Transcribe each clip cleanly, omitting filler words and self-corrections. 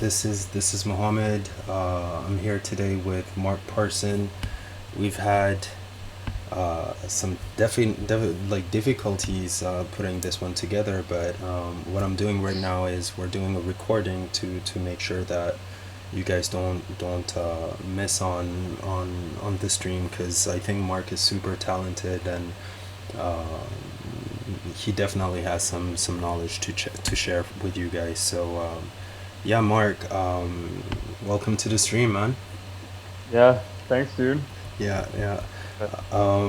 this is Mohammed. I'm here today with Mark Parson. We've had some difficulties putting this one together, but what I'm doing right now is we're doing a recording to make sure that you guys don't miss on the stream, because I think Mark is super talented, and uh, he definitely has some knowledge to share with you guys. So yeah, Mark, welcome to the stream, man. Yeah, thanks, dude. Yeah, yeah. Uh,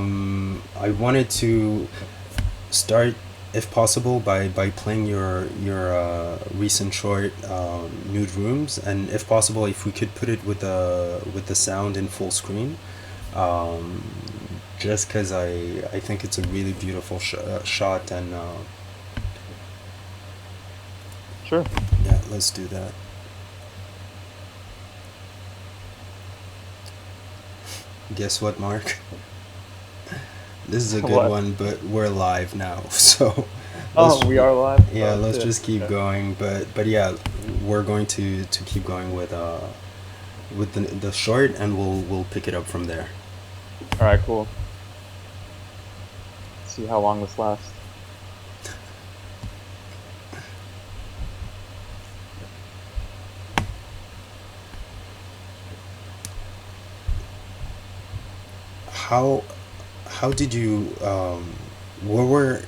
I wanted to start, if possible, by playing your recent short, nude rooms, and if possible, if we could put it with the sound in full screen, um, just because I think it's a really beautiful shot, and Sure. yeah, let's do that. Guess what, Mark? This is a good What? one, but we're live now, so Oh, let's we are live? yeah, Oh, let's shit. just keep Yeah. going. But yeah, we're going to keep going with the short, and we'll pick it up from there. All right, cool. Let's see how long this lasts. How how did you what were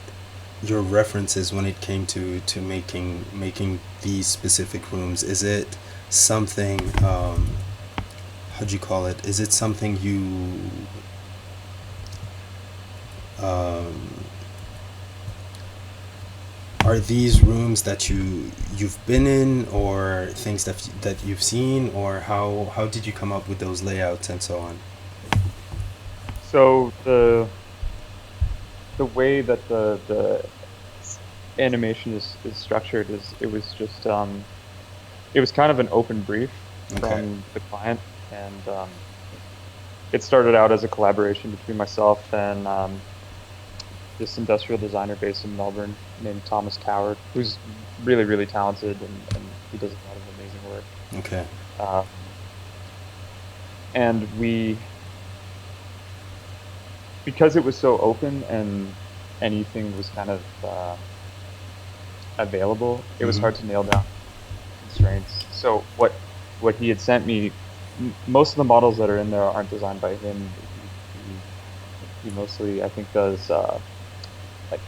your references when it came to making these specific rooms? Is it something, how'd you call it? Is it something you um, are these rooms that you've been in, or things that you've seen, or how did you come up with those layouts and so on? So the way that the animation is structured is it was kind of an open brief Okay. from the client, and it started out as a collaboration between myself and this industrial designer based in Melbourne named Thomas Coward, who's really, really talented, and he does a lot of amazing work. Okay. Uh, and because it was so open and anything was kind of available, it was Mm-hmm. hard to nail down constraints. So what he had sent me, most of the models that are in there aren't designed by him. He mostly, I think, does like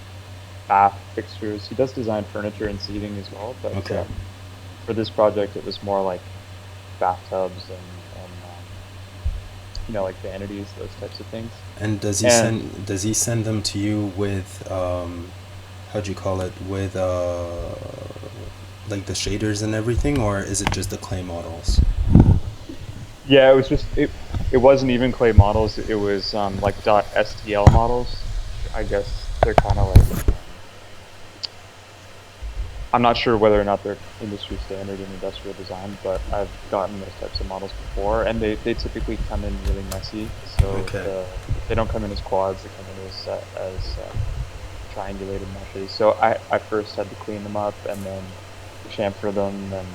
bath fixtures. He does design furniture and seating as well, but Okay. for this project, it was more like bathtubs and like vanities, those types of things. And And does he send them to you with, how'd you call it, with like the shaders and everything, or is it just the clay models? yeah, it wasn't even clay models. It was like .stl models. I guess they're kind of like I'm not sure whether or not they're industry standard in industrial design, but I've gotten those types of models before, and they typically come in really messy. So Okay. they don't come in as quads; they come in as triangulated meshes. So I first had to clean them up and then chamfer them and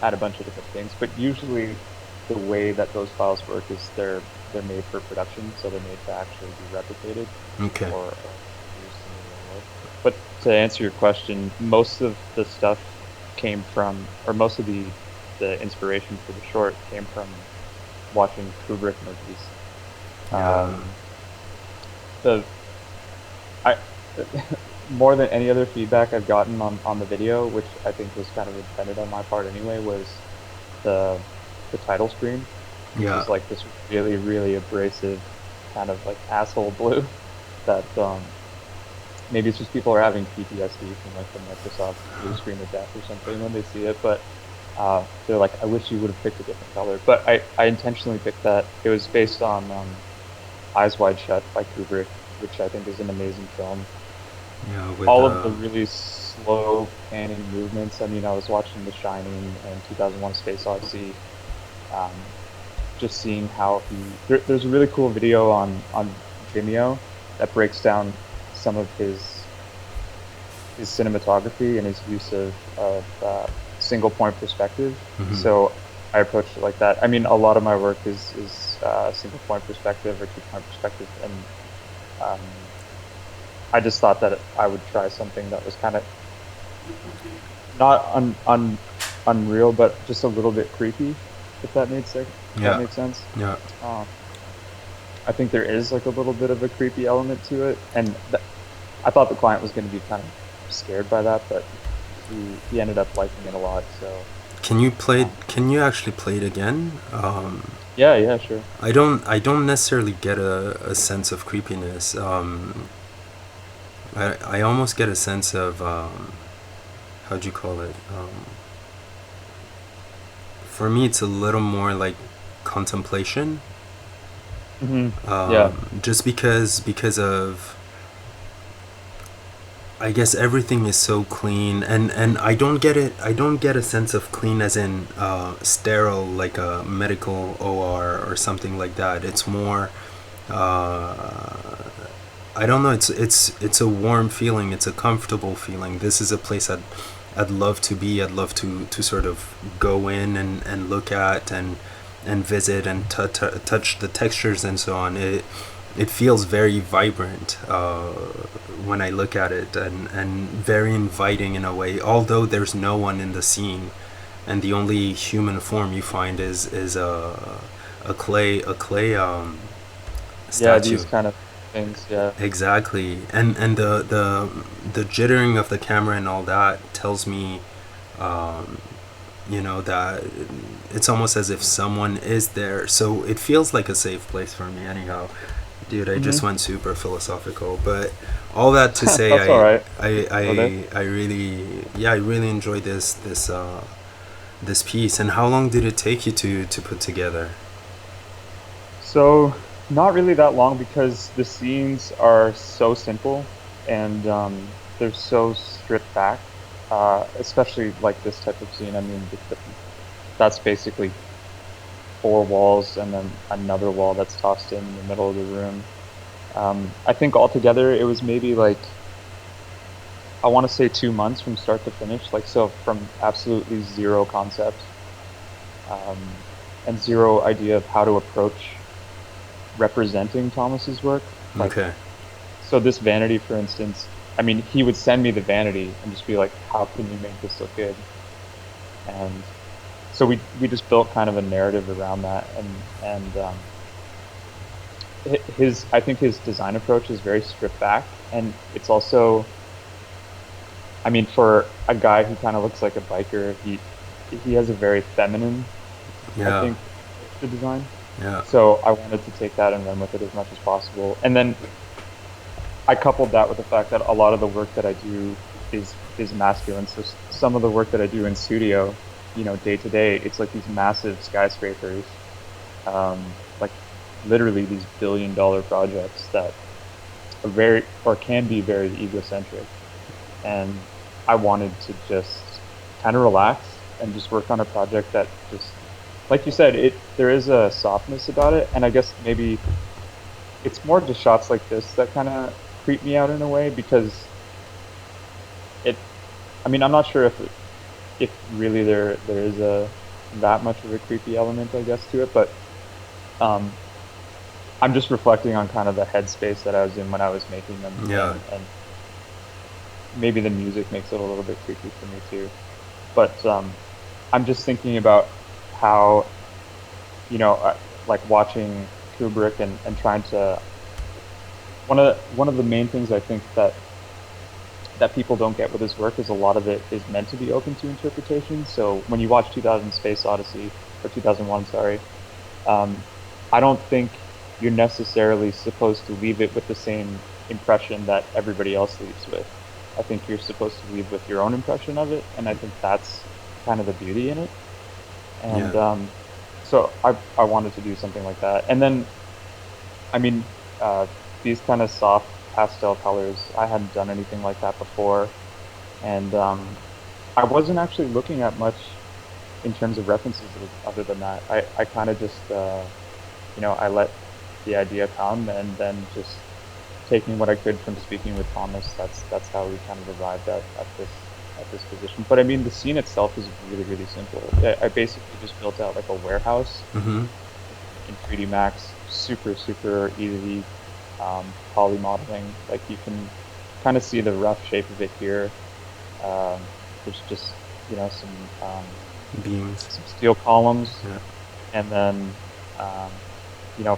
add a bunch of different things. But usually, the way that those files work is they're made for production, so they're made to actually be replicated Okay. or used in the real world. But to answer your question, most of the stuff came from, or most of the inspiration for the short came from watching Kubrick movies. Yeah. Um, the I more than any other feedback I've gotten on the video, which I think was kind of intended on my part anyway, was the the title screen, which Yeah. is like this really, really abrasive kind of like asshole blue that maybe it's just people are having PTSD from like the Microsoft blue screen of death or something when they see it, but they're like, I wish you would have picked a different color. But I intentionally picked that. It was based on Eyes Wide Shut by Kubrick, which I think is an amazing film. Yeah. With All of the really slow panning movements. I mean, I was watching The Shining and 2001: Space Odyssey. Um, just seeing how there's a really cool video on Vimeo that breaks down some of his cinematography and his use of single point perspective. Hmm. So I approached it like that. I mean, a lot of my work is single point perspective or 2 point perspective, and um, I just thought that I would try something that was kind of not unreal, but just a little bit creepy, if that made sense. If that Yeah. makes sense. Yeah. Um, I think there is like a little bit of a creepy element to it, and I thought the client was going to be kind of scared by that, but he ended up liking it a lot. So Can you actually play it again? yeah, yeah, sure. I don't necessarily get a sense of creepiness. I almost get a sense of how'd you call it? For me, it's a little more like contemplation. Yeah, Just because of, I guess everything is so clean, and I don't get it. I don't get a sense of clean as in sterile, like a medical OR or something like that. It's more. I don't know. It's a warm feeling. It's a comfortable feeling. This is a place I'd love to be. I'd love to sort of go in and look at and visit and touch the textures and so on. It feels very vibrant when I look at it, and very inviting in a way. Although there's no one in the scene, and the only human form you find is a clay yeah, statue. these kind of things. Yeah, Exactly, and the jittering of the camera and all that tells me, um, that it's almost as if someone is there. So it feels like a safe place for me, anyhow. Dude, I just went super philosophical, but all that to that's all say, right. I Go there. I really, yeah, I really enjoyed this piece. And how long did it take you to put together? So not really that long because the scenes are so simple and they're so stripped back. Especially like this type of scene. I mean, that's basically four walls and then another wall that's tossed in the middle of the room. I think altogether it was maybe like I want to say 2 months from start to finish. Like so, from absolutely zero concept and zero idea of how to approach representing Thomas's work. Like Okay. so, this vanity, for instance. I mean, he would send me the vanity and just be like, "How can you make this look good?" And so we just built kind of a narrative around that, and his I think his design approach is very stripped back, and it's also, I mean, for a guy who kind of looks like a biker, he has a very feminine, I Yeah. think, approach to design. Yeah. So I wanted to take that and run with it as much as possible, and then I coupled that with the fact that a lot of the work that I do is masculine. So some of the work that I do in studio, day to day, it's like these massive skyscrapers, like literally these billion-dollar projects that are very or can be very egocentric. And I wanted to just kind of relax and just work on a project that just, like you said, there is a softness about it, and I guess maybe it's more just shots like this that kind of creep me out in a way because it. I mean, I'm not sure if really there is a that much of a creepy element, I guess, to it, but um, I'm just reflecting on kind of the headspace that I was in when I was making them, Yeah. and maybe the music makes it a little bit creepy for me too. But I'm just thinking about how like watching Kubrick and trying to one of the main things I think that people don't get with his work is a lot of it is meant to be open to interpretation. So when you watch 2000 Space Odyssey or 2001, sorry, um, I don't think you're necessarily supposed to leave it with the same impression that everybody else leaves with. I think you're supposed to leave with your own impression of it, and I think that's kind of the beauty in it. Yeah. And so I wanted to do something like that. And then, I mean, uh, these kind of soft pastel colors, I hadn't done anything like that before, and I wasn't actually looking at much in terms of references other than that. I kind of just I let the idea come, and then just taking what I could from speaking with Thomas. That's how we kind of arrived at this at this position. But I mean, the scene itself is really, really simple. I basically just built out like a warehouse Mm-hmm. in 3D Max, super, super easy poly modeling. Like you can kind of see the rough shape of it here. Um, there's just, some Beams. some steel columns Yeah. and then, um,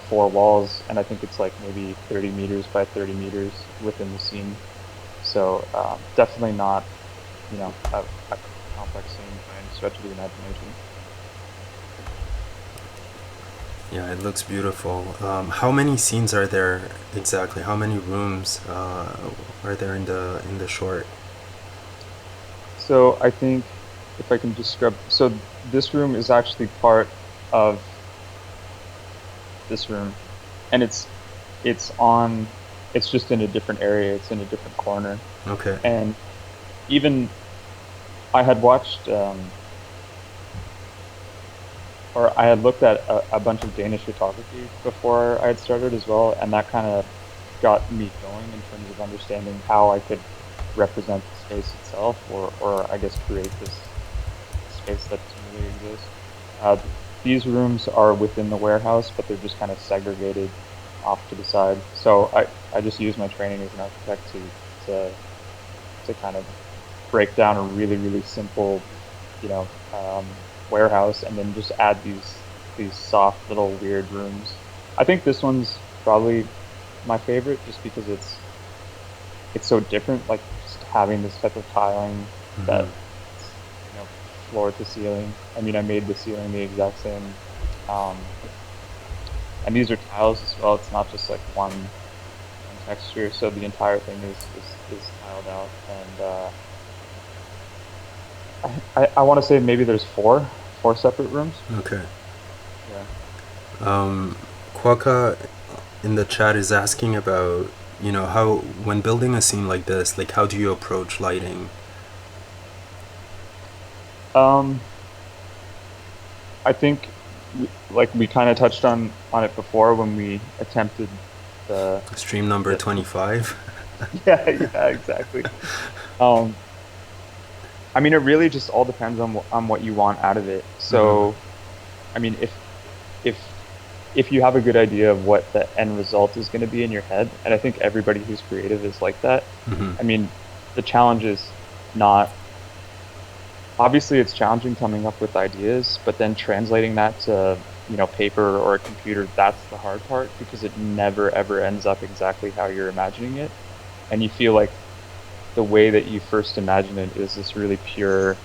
four walls. And I think it's like maybe 30 meters by 30 meters within the scene. So definitely not, a complex scene by any stretch of the imagination. Yeah, it looks beautiful. How many scenes are there exactly? How many rooms are there in the short? So I think if I can describe, so this room is actually part of this room, and it's on, it's just in a different area. It's in a different corner, Okay. and even I had watched, or I had looked at a bunch of Danish photography before I had started as well, and that kind of got me going in terms of understanding how I could represent the space itself, or I guess create this space that doesn't really exist. Uh, these rooms are within the warehouse, but they're just kind of segregated off to the side. So I just use my training as an architect to to kind of break down a really, really simple, you know, warehouse, and then just add these soft little weird rooms. I think this one's probably my favorite, just because it's so different. Like just having this type of tiling Mm-hmm. that, floor to ceiling. I mean, I made the ceiling the exact same, um, and these are tiles as well. It's not just like one texture. So the entire thing is tiled out, and I want to say maybe there's four separate rooms. Okay. Yeah. Quaka in the chat is asking about, how when building a scene like this, like how do you approach lighting? Um, I think like we kind of touched on it before when we attempted the Stream number the 25. yeah, yeah, exactly. Um, I mean, it really just all depends on on what you want out of it. Mm-hmm. So, I mean, if if you have a good idea of what the end result is going to be in your head, and I think everybody who's creative is like that. Mm-hmm. I mean, the challenge is not, obviously it's challenging coming up with ideas, but then translating that to, paper or a computer, that's the hard part, because it never ever ends up exactly how you're imagining it. And you feel like the way that you first imagine it is this really pure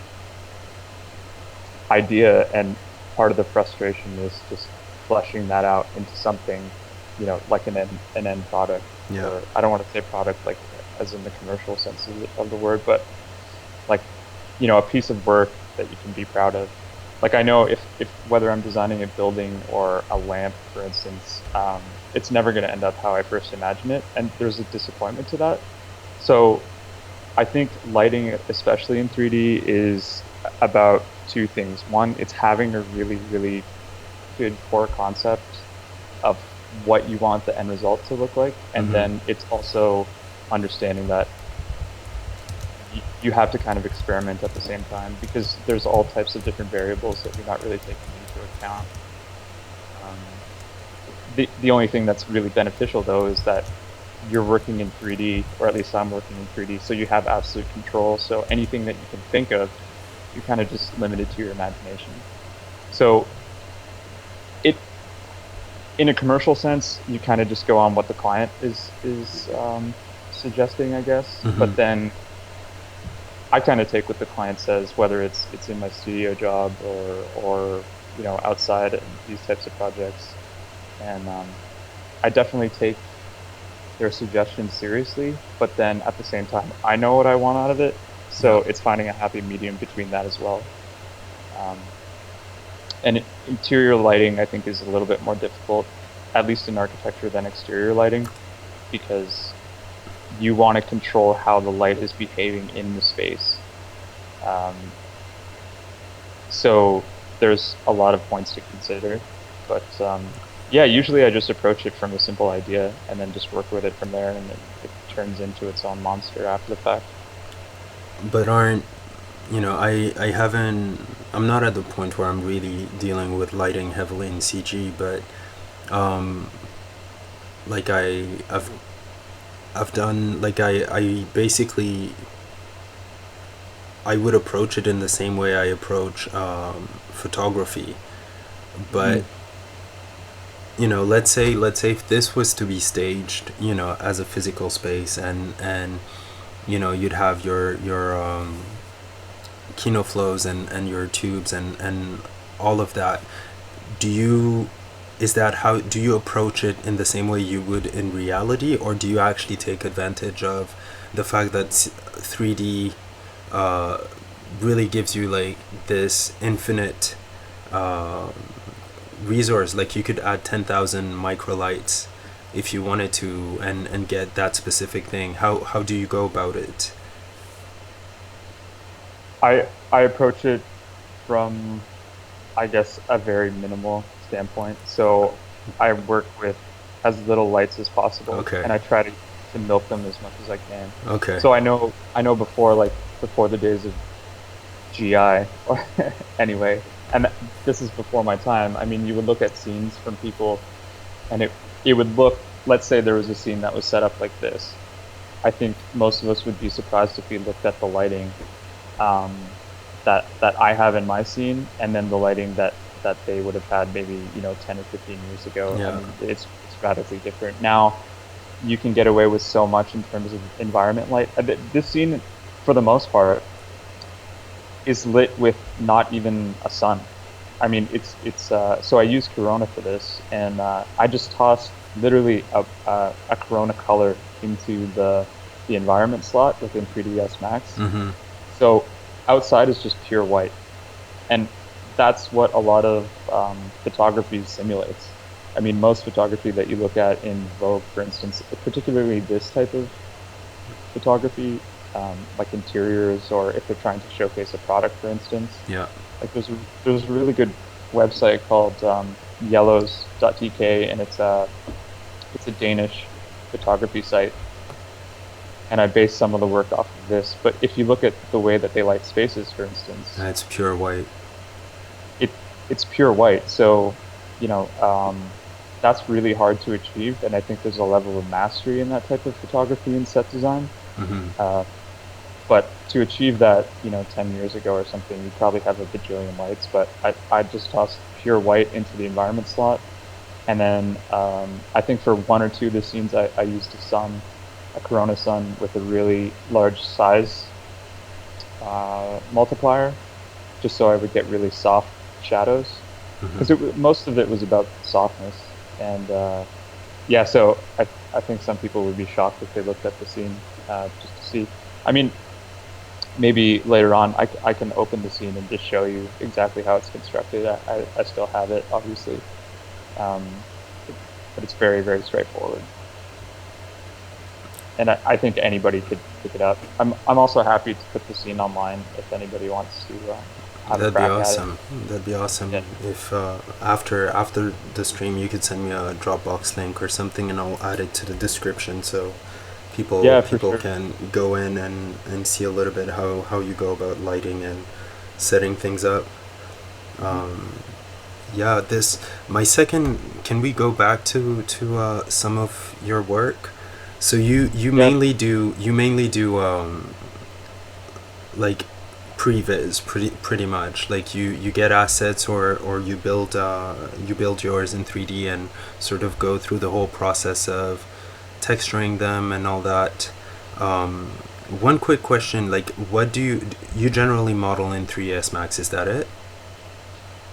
idea, and part of the frustration is just fleshing that out into something, like an end product. Yeah. Or I don't want to say product like as in the commercial sense of the word, but like, a piece of work that you can be proud of. Like I know if whether I'm designing a building or a lamp, for instance, it's never going to end up how I first imagined it, and there's a disappointment to that. So I think lighting, especially in 3D, is about two things. One, it's having a really, really good core concept of what you want the end result to look like, and Mm-hmm. then it's also understanding that you have to kind of experiment at the same time, because there's all types of different variables that you're not really taking into account. Um, the only thing that's really beneficial though is that you're working in 3D, or at least I'm working in 3D, so you have absolute control. So anything that you can think of, you're kind of just limited to your imagination. So it, in a commercial sense, you kind of just go on what the client is suggesting, I guess. Mm-hmm. But then I kind of take what the client says, whether it's in my studio job or outside and these types of projects, and I definitely take their suggestions seriously. But then at the same time, I know what I want out of it, Yeah. so it's finding a happy medium between that as well. Um, and interior lighting, I think, is a little bit more difficult, at least in architecture, than exterior lighting, because you want to control how the light is behaving in the space. Um, so there's a lot of points to consider, but yeah, usually I just approach it from a simple idea and then just work with it from there, and then it turns into its own monster after the fact. But aren't I haven't. I'm not at the point where I'm really dealing with lighting heavily in CG, but um, like I've done like I basically I would approach it in the same way I approach photography, but Mm. let's say if this was to be staged, as a physical space, and you'd have your kino flows and your tubes and all of that. Do you is that how do you approach it in the same way you would in reality, or do you actually take advantage of the fact that 3D uh, really gives you like this infinite uh, resource? Like you could add 10,000 microlights if you wanted to, and get that specific thing. How do you go about it? I approach it from, I guess, a very minimal standpoint. So I work with as little lights as possible, Okay. and I try to milk them as much as I can. Okay. So I know before the days of GI, or anyway, and this is before my time. I mean, you would look at scenes from people, and it would look. Let's say there was a scene that was set up like this. I think most of us would be surprised if we looked at the lighting um, that I have in my scene, and then the lighting that they would have had maybe 10 or 15 years ago. I Yeah. mean, it's radically different now. You can get away with so much in terms of environment light. This scene, for the most part, is lit with not even a sun. I mean, it's so I use Corona for this, and I just tossed literally a Corona color into the environment slot within 3ds Max. Mm-hmm. So outside is just pure white, and that's what a lot of photography simulates. I mean, most photography that you look at in Vogue, for instance, particularly this type of photography, like interiors, or if they're trying to showcase a product, for instance, Yeah. like there's a really good website called yellows.tk, and it's a Danish photography site, and I base some of the work off of this. But if you look at the way that they light spaces, for instance, It's pure white. it it's pure white. So, you know, that's really hard to achieve, and I think there's a level of mastery in that type of photography and set design. Mm-hmm. Uh, but to achieve that, 10 years ago or something, you probably have a bajillion lights. But I just tossed pure white into the environment slot, and then I think for one or two of the scenes, I used a Corona sun with a really large size multiplier, just so I would get really soft shadows, Mm-hmm. because most of it was about softness. And yeah, so I think some people would be shocked if they looked at the scene just to see. I mean, maybe later on I can open the scene and just show you exactly how it's constructed. I still have it, obviously, um, but it's very, very straightforward. And I think anybody could pick it up. I'm also happy to put the scene online if anybody wants to have a That'd be crack at it. awesome. That'd be awesome Yeah, if after the stream you could send me a Dropbox link or something, and I'll add it to the description so people yeah, for people sure. can go in and see a little bit how you go about lighting and setting things up. Hmm. Um, yeah, this my second. Can we go back to some of your work? So Yeah, you mainly do like previs pretty much, like you get assets, or you build yours in 3D and sort of go through the whole process of texturing them and all that. um, One quick question, like what do you generally model in 3ds Max, is that it?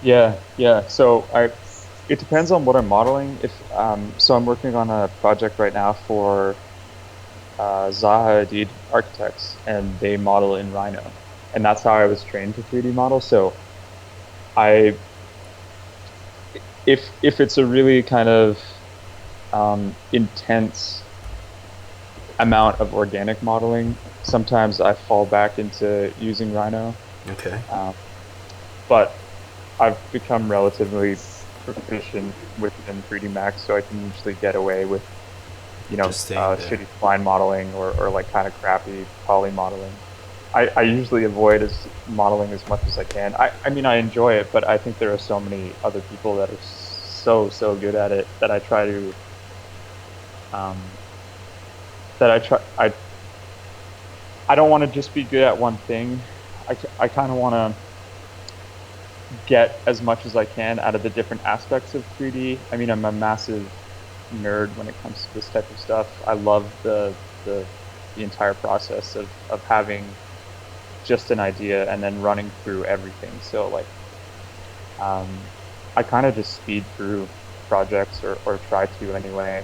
yeah, yeah. So it depends on what I'm modeling. If so, I'm working on a project right now for Zaha Hadid Architects, and they model in Rhino, and that's how I was trained to 3D model. So I, if it's a really kind of intense amount of organic modeling, sometimes I fall back into using Rhino. Okay. Um, but I've become relatively proficient within 3D Max, so I can usually get away with, Just staying there. shitty spline modeling, or like kind of crappy poly modeling. I usually avoid as modeling as much as I can. I mean, I enjoy it, but I think there are so many other people that are so good at it that I try to um, that I don't want to just be good at one thing. I kind of want to get as much as I can out of the different aspects of 3D. I mean, I'm a massive nerd when it comes to this type of stuff. I love the the entire process of having just an idea and then running through everything. So like, um, I kind of just speed through projects or try to anyway,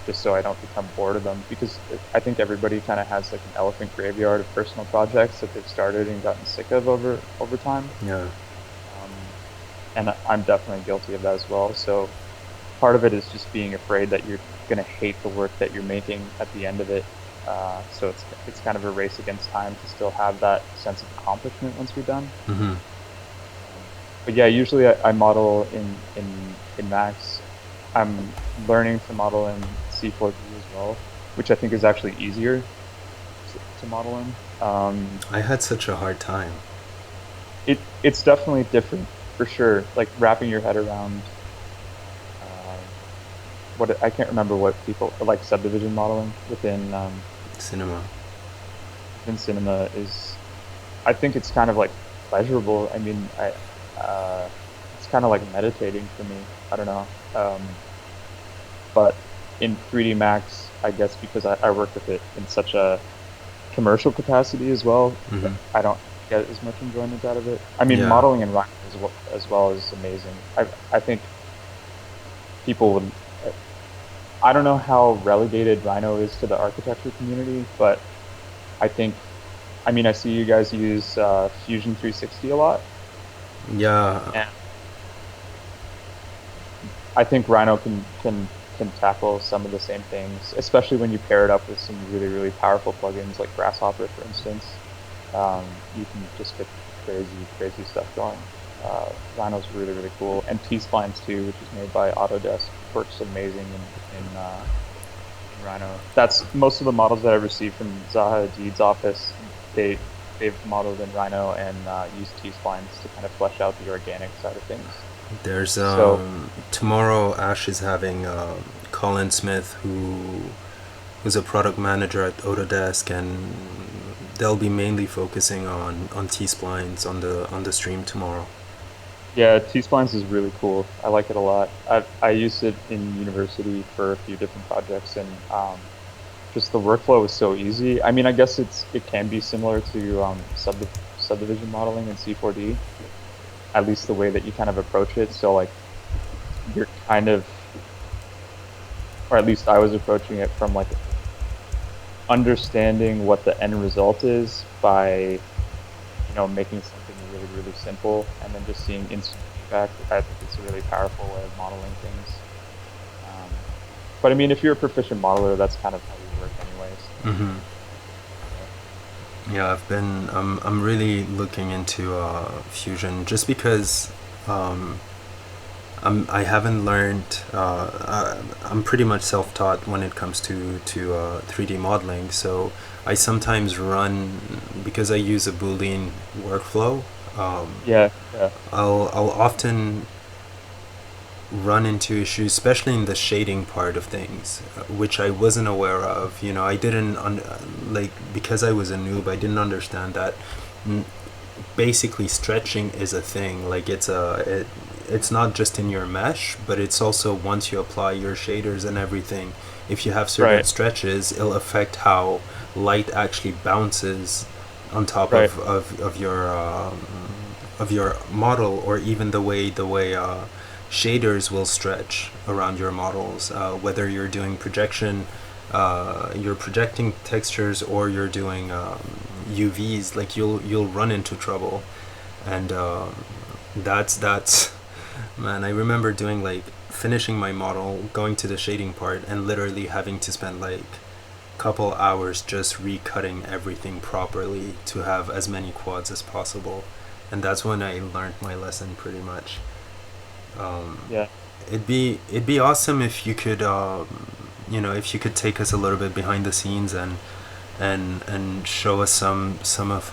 just so I don't become bored of them. Because I think everybody kind of has like an elephant graveyard of personal projects that they've started and gotten sick of over time. Yeah. Um, and I'm definitely guilty of that as well. So part of it is just being afraid that you're going to hate the work that you're making at the end of it. So it's kind of a race against time to still have that sense of accomplishment once you're done. Mm-hmm. But yeah, usually I model in Max. I'm learning to model in C4D as well, which I think is actually easier to model in. I had such a hard time. It's definitely different for sure. Like wrapping your head around uh, I can't remember what people like subdivision modeling Cinema. within cinema is. I think it's kind of like pleasurable. I mean, it's kind of like meditating for me. I don't know. But in 3D Max, I guess because I work with it in such a commercial capacity as well, Mm-hmm. I don't get as much enjoyment out of it. I mean, Yeah. modeling in Rhino as well is amazing. I think people would. I don't know how relegated Rhino is to the architecture community, but I think, I mean, I see you guys use Fusion 360 a lot, Yeah. and I think Rhino can tackle some of the same things, especially when you pair it up with some really powerful plugins like Grasshopper, for instance. You can just get crazy stuff going. Rhino's really cool, and T-Splines too, which is made by Autodesk, works amazing in Rhino. That's most of the models that I received from Zaha Hadid's office. They they've modeled in Rhino and used T-Splines to kind of flesh out the organic side of things. There's So tomorrow Ash is having Colin Smith who's a product manager at Autodesk, and they'll be mainly focusing on T splines on the stream tomorrow. yeah, T-Splines is really cool. I like it a lot. I used it in university for a few different projects, and just the workflow is so easy. I mean, I guess it can be similar to subdivision modeling in C4D, at least the way that you kind of approach it. So like you're kind of, or at least I was approaching it from like understanding what the end result is by making something really simple and then just seeing instant feedback. I think it's a really powerful way of modeling things. Um, but I mean, if you're a proficient modeler, that's kind of how you work anyways. Mm-hmm. Yeah, I'm really looking into Fusion, just because um, I haven't learned. I'm pretty much self-taught when it comes to 3D modeling. So I sometimes run, because I use a Boolean workflow. Yeah. I'll often run into issues, especially in the shading part of things, which I wasn't aware of. I didn't like, because I was a noob. I didn't understand that. Basically, stretching is a thing. Like it's not just in your mesh, but it's also once you apply your shaders and everything. If you have certain Right. stretches, it'll affect how light actually bounces on top Right. of your model, or even the way shaders will stretch around your models. Whether you're doing projection, you're projecting textures, or you're doing UVs, like you'll run into trouble, and that's man. I remember doing, like, finishing my model, going to the shading part, and literally having to spend like couple hours just recutting everything properly to have as many quads as possible, and that's when I learned my lesson pretty much. Um, Yeah. it'd be awesome if you could if you could take us a little bit behind the scenes and and show us some of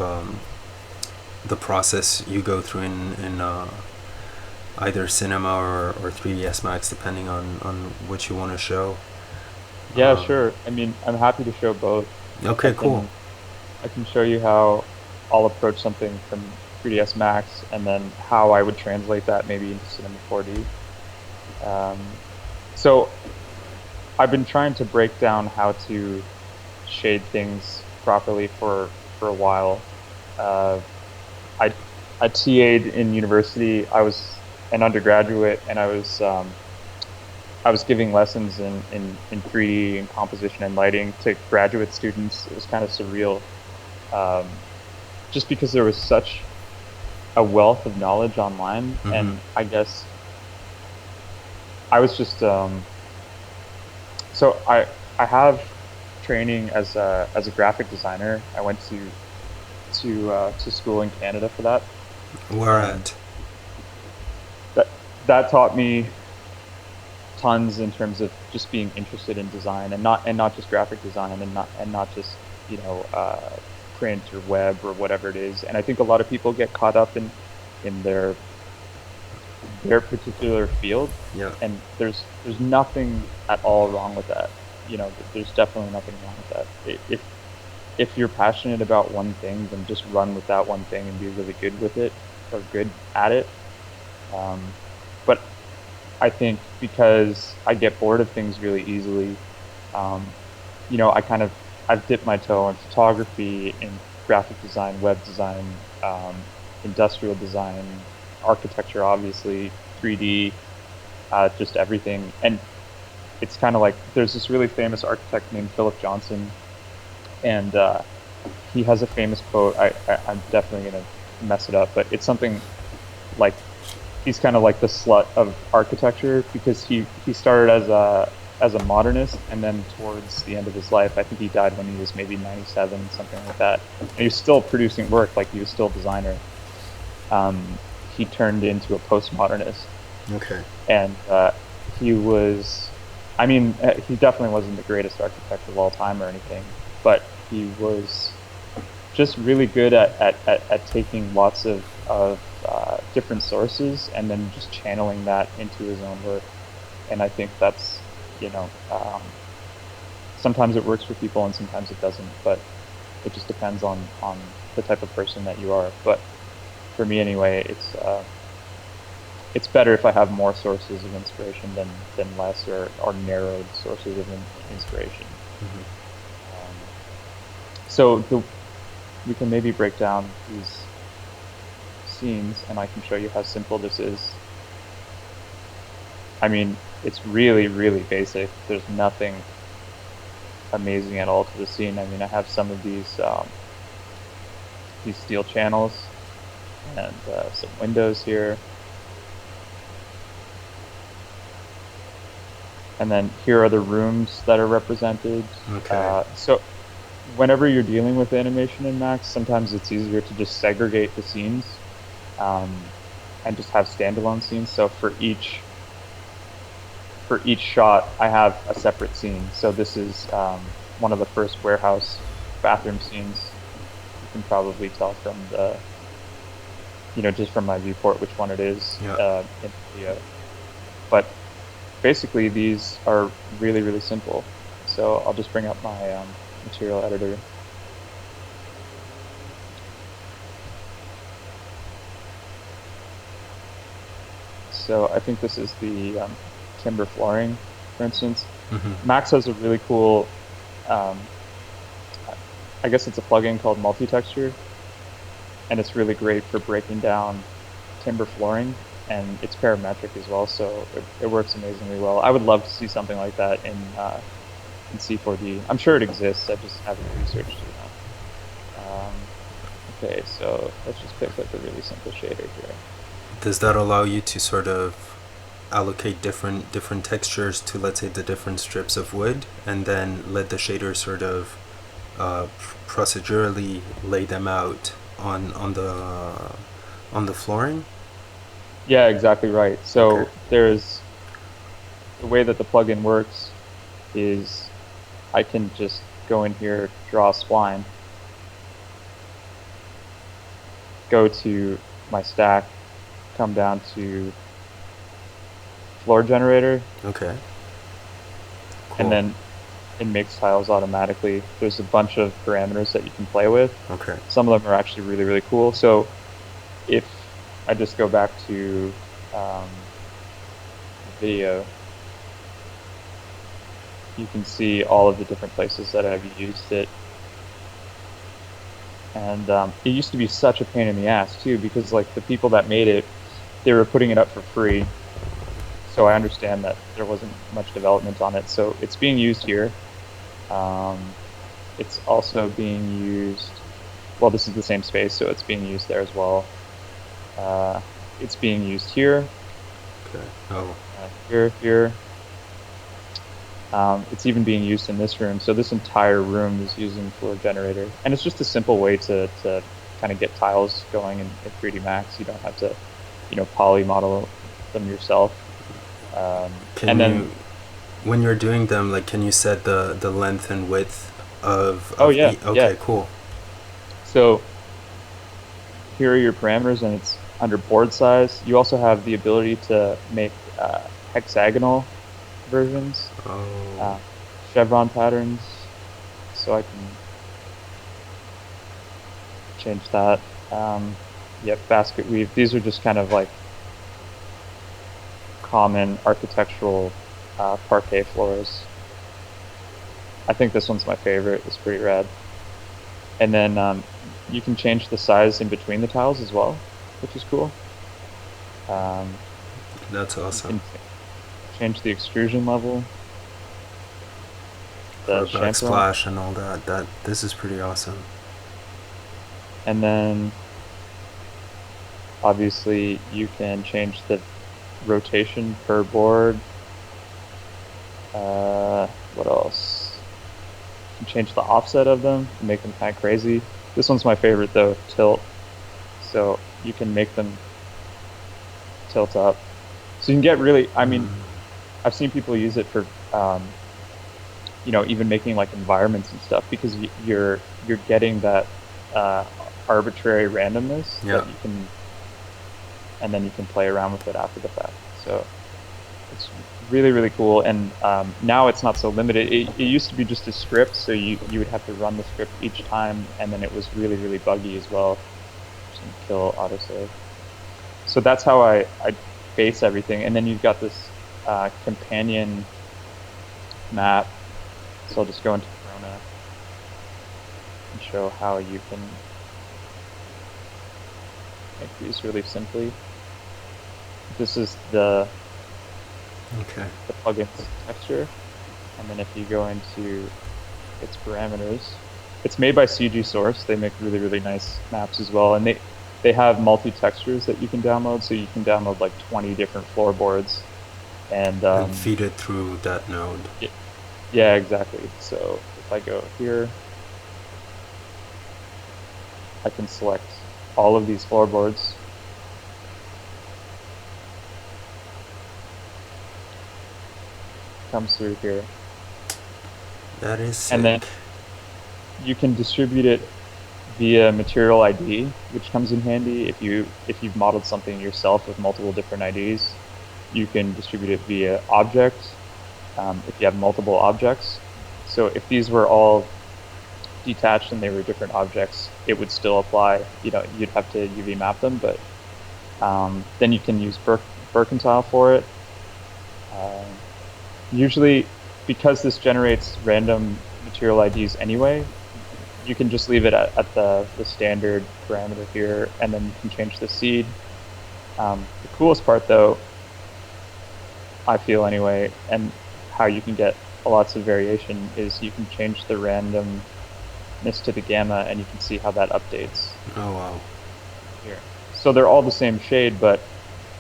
the process you go through in either cinema or 3ds Max, depending on what you want to show. Yeah, sure. I mean, I'm happy to show both. I Okay, cool. can I can show you how I'll approach something from 3ds Max and then how I would translate that maybe into Cinema 4D. Um, so I've been trying to break down how to shade things properly for a while. Uh, I I TA'd in university. I was an undergraduate, and I was giving lessons in 3D and composition and lighting to graduate students. It was kind of surreal, um, just because there was such a wealth of knowledge online, Mm-hmm. and I guess I was just so I have training as a graphic designer. I went to school in Canada for that, Where and at? that that taught me tons in terms of just being interested in design, and not just graphic design, and not just you know print or web or whatever it is. And I think a lot of people get caught up in their particular field, Yeah. and there's nothing at all wrong with that. You know, there's definitely nothing wrong with that. If you're passionate about one thing, then just run with that one thing and be really good with it, or good at it. Um, but I think because I get bored of things really easily, um, you know, I've dipped my toe in photography, in graphic design, web design, industrial design, architecture, obviously, 3D, just everything. And it's kind of like there's this really famous architect named Philip Johnson, and he has a famous quote. I'm definitely gonna mess it up, but it's something like he's kind of like the slut of architecture, because he started as a modernist, and then towards the end of his life, I think he died when he was maybe 97, something like that. And he was still producing work, like he was still a designer. He turned into a postmodernist, Okay. and he was, I mean, he definitely wasn't the greatest architect of all time or anything, but he was just really good at taking lots of different sources and then just channeling that into his own work. And I think that's, you know, sometimes it works for people and sometimes it doesn't, but it just depends on the type of person that you are. But for me anyway, it's better if I have more sources of inspiration than less, or narrowed sources of inspiration. Mm-hmm. Um, so we can maybe break down these scenes, and I can show you how simple this is. I mean, it's really, really basic. There's nothing amazing at all to the scene. I mean, I have some of these steel channels, and some windows here. And then here are the rooms that are represented. Okay. So whenever you're dealing with animation in Max, sometimes it's easier to just segregate the scenes, um, and just have standalone scenes. So for each shot, I have a separate scene. So this is one of the first warehouse bathroom scenes. You can probably tell from the, you know, just from my viewport which one it is Yeah. in the video. But basically, these are really, really simple. So I'll just bring up my material editor. So I think this is the timber flooring, for instance. Mm-hmm. Max has a really cool, um, I guess it's a plugin called multi-texture, and it's really great for breaking down timber flooring, and it's parametric as well, so it works amazingly well. I would love to see something like that in C4D. I'm sure it exists. I just haven't researched it enough. Okay, so let's just pick like a really simple shader here. Does that allow you to sort of allocate different textures to, let's say, the different strips of wood, and then let the shader sort of procedurally lay them out on the flooring? Yeah, exactly right. Okay. So there's the way that the plugin works is I can just go in here draw a spline, go to my stack, come down to floor generator, Okay. and Cool. then it makes tiles automatically. There's a bunch of parameters that you can play with. Okay. Some of them are actually really, really cool. So if I just go back to the video, you can see all of the different places that I've used it. And it used to be such a pain in the ass too, because like the people that made it, they were putting it up for free. So I understand that there wasn't much development on it. So it's being used here. It's also being used, well, this is the same space, so it's being used there as well. It's being used here, Okay. Oh. here. It's even being used in this room. So this entire room is using floor generator. And it's just a simple way to kind of get tiles going in 3D Max. You don't have to, poly model them yourself. Can And you, then, when you're doing them, like, can you set the length and width of oh yeah, yeah. Okay, cool. So here are your parameters, and it's under board size. You also have the ability to make hexagonal versions, Oh. chevron patterns. So I can change that. Yep, basket weave. These are just kind of like common architectural parquet floors. I think this one's my favorite. It's pretty rad. And then you can change the size in between the tiles as well, which is cool. That's You awesome. can change the extrusion level, For the chamfer, backsplash and all that. This is pretty awesome. and then obviously you can change the rotation per board. What else? You can change the offset of them to make them kind of crazy. This one's my favorite though, tilt. So you can make them tilt up. So you can get really, I mean, I've seen people use it for, even making like environments and stuff, because you're getting that arbitrary randomness Yeah. that you can, and then you can play around with it after the fact. So it's really, really cool. And now it's not so limited. It used to be just a script, so you would have to run the script each time, and then it was really, really buggy as well. Just gonna kill autosave. So that's how I base everything. And then you've got this companion map. So I'll just go into Corona and show how you can make these really simply. This is the Okay. plugin's texture. And then if you go into its parameters, it's made by CG Source. They make really, really nice maps as well. And they have multi-textures that you can download. So you can download like 20 different floorboards. And feed it through that node. yeah, exactly. So if I go here, I can select all of these floorboards. Comes through here. That is sick. And then you can distribute it via material ID, which comes in handy if you've modeled something yourself with multiple different IDs. You can distribute it via object if you have multiple objects. So if these were all detached and they were different objects, it would still apply. You'd have to UV map them, but then you can use Mercantile for it. Usually, because this generates random material IDs anyway, you can just leave it at the standard parameter here, and then you can change the seed. The coolest part though, I feel anyway, and how you can get lots of variation, is you can change the randomness to the gamma, and you can see how that updates Oh wow. here. So they're all the same shade, but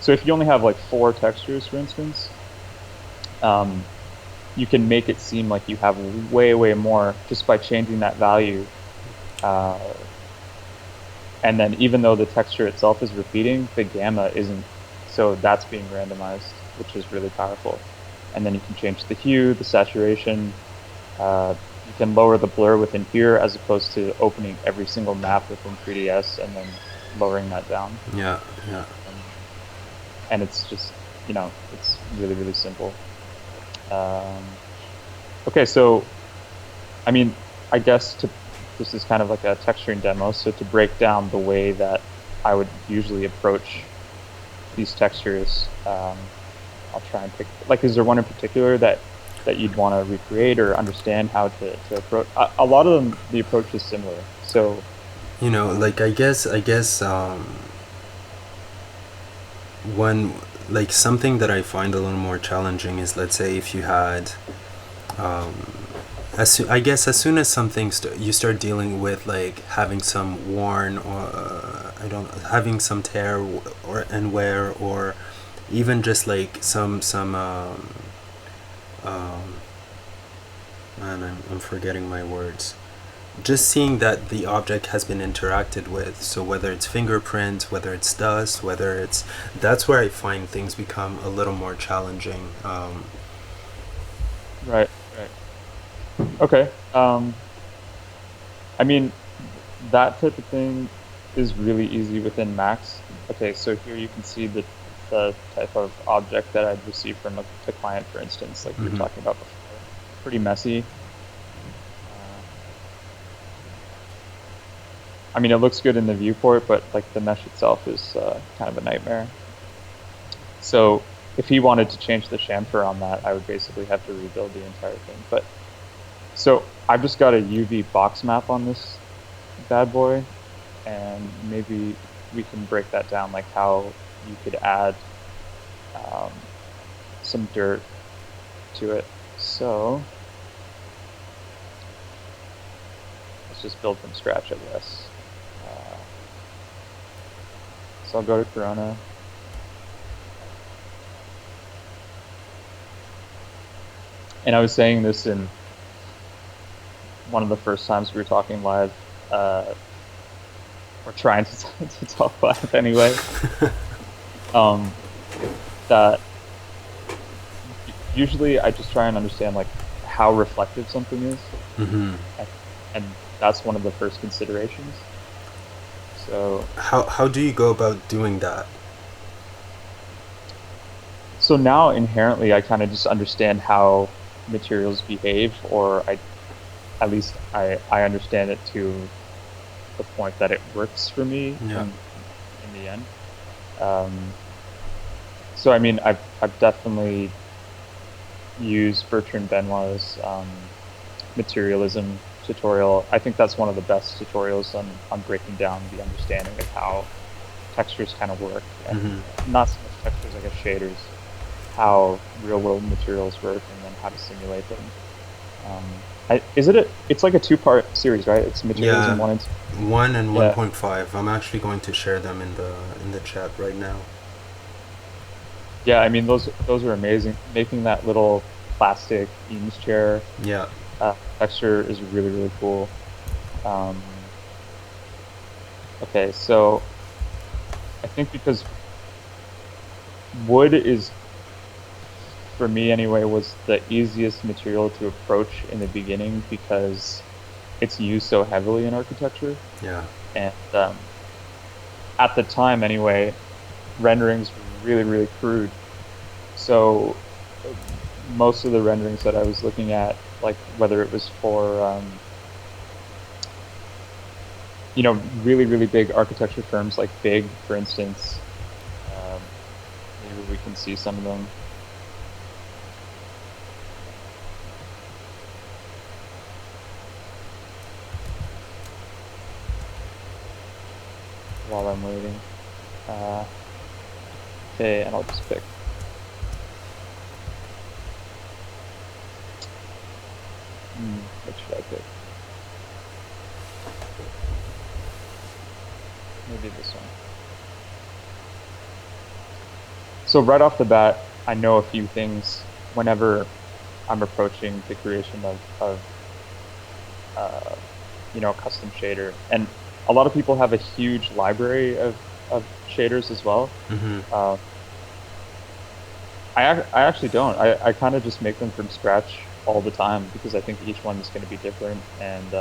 so if you only have like 4 textures, for instance, you can make it seem like you have way, way more just by changing that value. And then even though the texture itself is repeating, the gamma isn't. So that's being randomized, which is really powerful. And then you can change the hue, the saturation, you can lower the blur within here as opposed to opening every single map within 3ds and then lowering that down. Yeah, yeah. Um, and it's just, it's really, really simple. Okay, so, I mean, I guess this is kind of like a texturing demo. So to break down the way that I would usually approach these textures, I'll try and pick, like, is there one in particular that you'd want to recreate or understand how to approach? A lot of them, the approach is similar. So, Like I guess when, like, something that I find a little more challenging is, let's say, if you had I guess as soon as something you start dealing with, like, having some worn, or having some tear and wear, or even just like some man, I'm forgetting my words. Just seeing that the object has been interacted with, so whether it's fingerprint, whether it's dust, that's where I find things become a little more challenging. right. Okay. I mean, that type of thing is really easy within Max. Okay, so here you can see the type of object that I'd receive from a client, for instance, like we were talking about before. Pretty messy. I mean, it looks good in the viewport, but like the mesh itself is kind of a nightmare. So if he wanted to change the chamfer on that, I would basically have to rebuild the entire thing. But so I've just got a UV box map on this bad boy, and maybe we can break that down, like how you could add some dirt to it. So let's just build from scratch, I guess. So I'll go to Corona. And I was saying this in one of the first times we were talking live, or trying to talk live anyway, that usually I just try and understand, like, how reflective something is. And that's one of the first considerations. So how do you go about doing that? So now inherently I kind of just understand how materials behave, or at least I understand it to the point that it works for me in the end. So I mean, I've definitely used Bertrand Benoit's materialism tutorial. I think that's one of the best tutorials on breaking down the understanding of how textures kind of work, and not so much textures, I guess shaders, how real world materials work, and then how to simulate them. It's like a 2-part series, right? It's materialism 1 and 2. 1 and 1.5. I'm actually going to share them in the chat right now. Yeah, I mean, those are amazing. Making that little plastic Eames chair texture is really, really cool. Okay, so I think because wood is, for me anyway, was the easiest material to approach in the beginning because it's used so heavily in architecture. Yeah. And at the time anyway, renderings were really, really crude. So most of the renderings that I was looking at, like whether it was for really, really big architecture firms like Big, for instance, maybe we can see some of them. While I'm waiting. Okay, and I'll just pick. What should I pick? Maybe this one. So right off the bat, I know a few things whenever I'm approaching the creation of custom shader. And a lot of people have a huge library of shaders as well. I actually don't. I kind of just make them from scratch all the time because I think each one is going to be different, and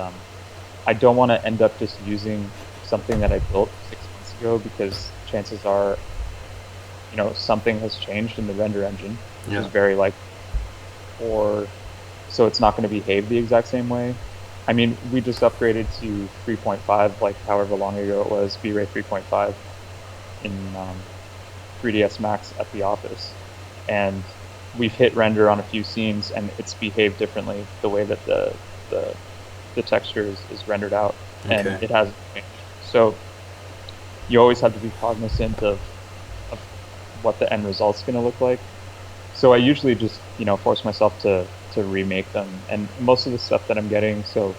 I don't want to end up just using something that I built 6 months ago because chances are, something has changed in the render engine, which is Yeah. very like, or so it's not going to behave the exact same way. I mean, we just upgraded to 3.5, like however long ago it was, V-Ray 3.5 in 3ds Max at the office, and we've hit render on a few scenes, and it's behaved differently the way that the the texture is rendered out, and Okay. it hasn't changed. So you always have to be cognizant of what the end result's going to look like. So I usually just force myself to remake them, and most of the stuff that I'm getting. So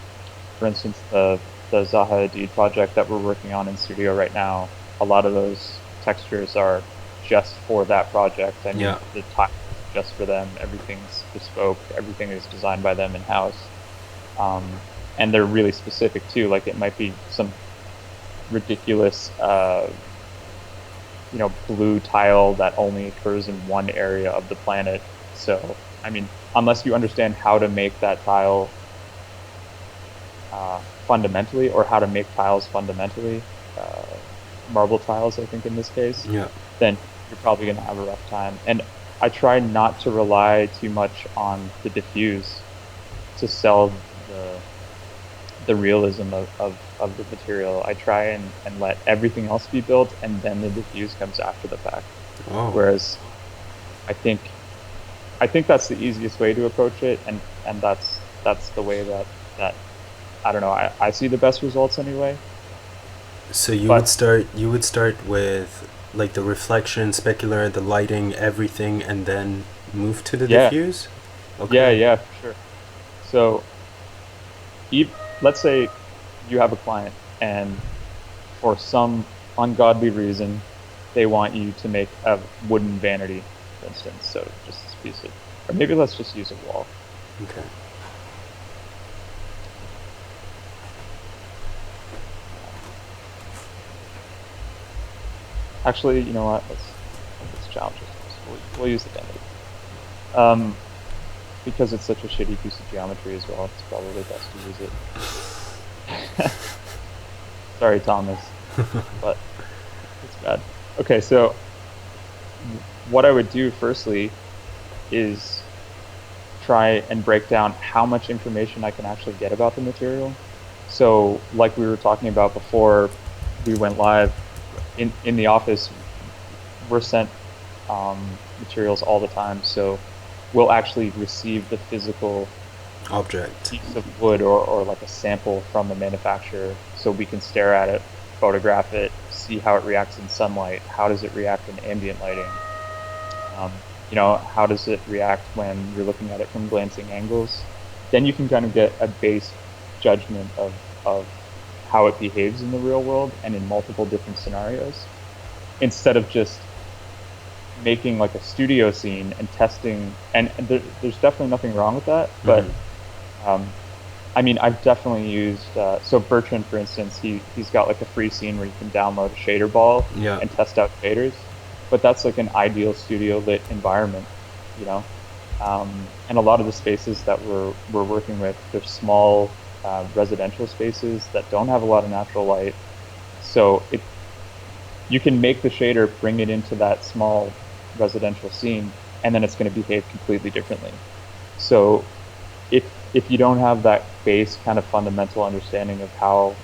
for instance, the Zaha Hadid project that we're working on in studio right now, a lot of those textures are just for that project. I mean, Yeah. the tile is just for them. Everything's bespoke. Everything is designed by them in house. And they're really specific too. Like it might be some ridiculous, blue tile that only occurs in one area of the planet. So, I mean, unless you understand how to make that tile fundamentally, or how to make tiles fundamentally, uh, marble tiles, I think in this case, Yeah. then you're probably going to have a rough time. And I try not to rely too much on the diffuse to sell the the realism of the material. I try and let everything else be built, and then the diffuse comes after the fact. Oh. Whereas I think I think that's the easiest way to approach it, and that's the way that I don't know, I see the best results anyway. So you would But start with like the reflection, specular, the lighting, everything, and then move to the yeah, diffuse. yeah, Okay. yeah, for sure. So let's say you have a client, and for some ungodly reason, they want you to make a wooden vanity, for instance. So just this piece of, or maybe let's just use a wall. Okay. Actually, you know what? Let's challenge ourselves. We'll use the vanity. Um, because it's such a shitty piece of geometry as well, it's probably best to use it. Sorry, Thomas, but it's bad. Okay, so what I would do firstly is try and break down how much information I can actually get about the material. So, like we were talking about before we went live, in the office, we're sent materials all the time. So we'll actually receive the physical Object. piece of wood, or like a sample from the manufacturer, so we can stare at it, photograph it, see how it reacts in sunlight, how does it react in ambient lighting, how does it react when you're looking at it from glancing angles. Then you can kind of get a base judgment of how it behaves in the real world and in multiple different scenarios, instead of just making like a studio scene and testing. And there's definitely nothing wrong with that, but Mm-hmm. um, I mean, I've definitely used, so Bertrand, for instance, he's got like a free scene where you can download a shader ball Yeah. and test out shaders, but that's like an ideal studio lit environment, you know. And a lot of the spaces that we're working with, they're small residential spaces that don't have a lot of natural light, so you can make the shader, bring it into that small residential scene, and then it's going to behave completely differently. So if you don't have that base kind of fundamental understanding of how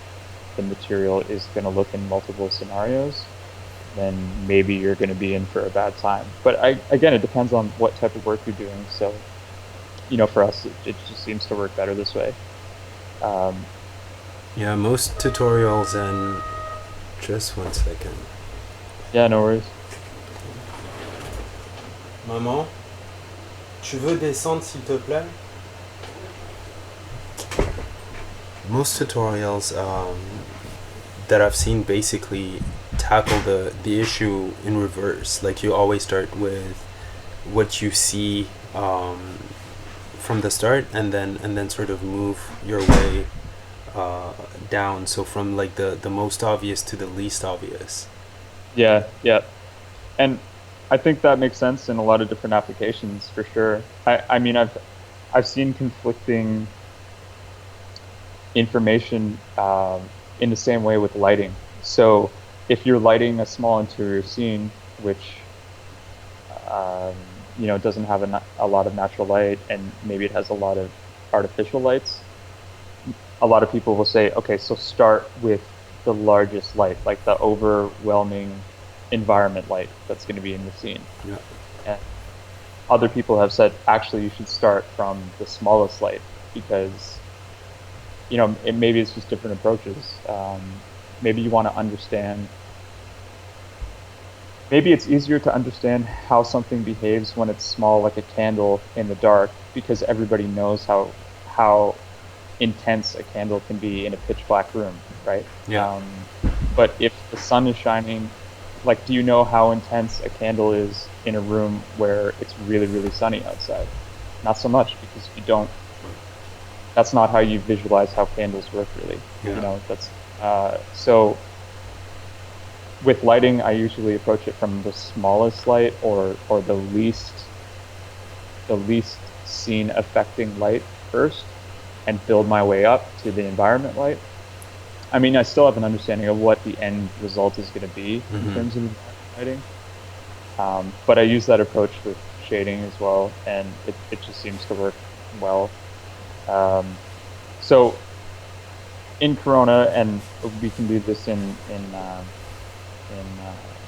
the material is going to look in multiple scenarios, then maybe you're going to be in for a bad time. But again, it depends on what type of work you're doing. So, for us, it just seems to work better this way. Um, Yeah. Most tutorials and just one second. yeah, no worries. Maman, tu veux descendre s'il te plaît? Most tutorials that I've seen basically tackle the issue in reverse. Like you always start with what you see from the start, and then sort of move your way down. So from like the most obvious to the least obvious. Yeah, yeah. And I think that makes sense in a lot of different applications for sure. I mean, I've seen conflicting information in the same way with lighting. So if you're lighting a small interior scene, which um, doesn't have a lot of natural light, and maybe it has a lot of artificial lights, a lot of people will say, okay, so start with the largest light, like the overwhelming environment light that's going to be in the scene. Yeah. And other people have said, actually, you should start from the smallest light because, maybe it's just different approaches. Maybe you want to understand, maybe it's easier to understand how something behaves when it's small, like a candle in the dark, because everybody knows how intense a candle can be in a pitch black room, right? Yeah. But if the sun is shining, like, do you know how intense a candle is in a room where it's really, really sunny outside? Not so much, because that's not how you visualize how candles work, really. Yeah. So with lighting, I usually approach it from the smallest light or the least scene affecting light first, and build my way up to the environment light. I mean, I still have an understanding of what the end result is going to be in terms of lighting. But I use that approach with shading as well, and it just seems to work well. So in Corona, and we can do this in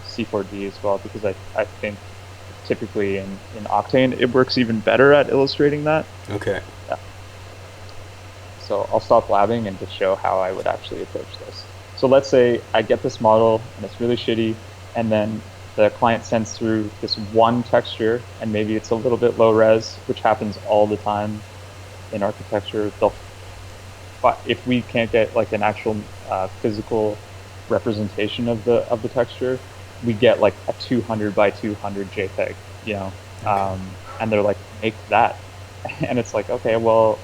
C4D as well, because I think typically in Octane it works even better at illustrating that. Okay. Yeah. So I'll stop blabbing and just show how I would actually approach this. So let's say I get this model and it's really shitty, and then the client sends through this one texture, and maybe it's a little bit low res, which happens all the time in architecture. But if we can't get like an actual physical representation of the texture, we get like a 200 by 200 JPEG, Okay. and they're like, make that, and it's like, okay, well,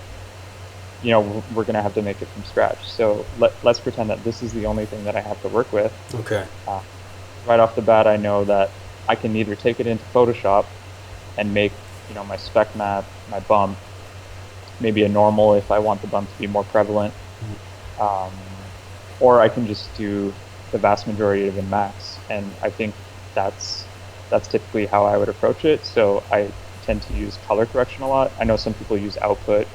we're going to have to make it from scratch. So let's pretend that this is the only thing that I have to work with. Okay. Right off the bat, I know that I can either take it into Photoshop and make, my spec map, my bump, maybe a normal if I want the bump to be more prevalent. Or I can just do the vast majority of it in max. And I think that's typically how I would approach it. So I tend to use color correction a lot. I know some people use output.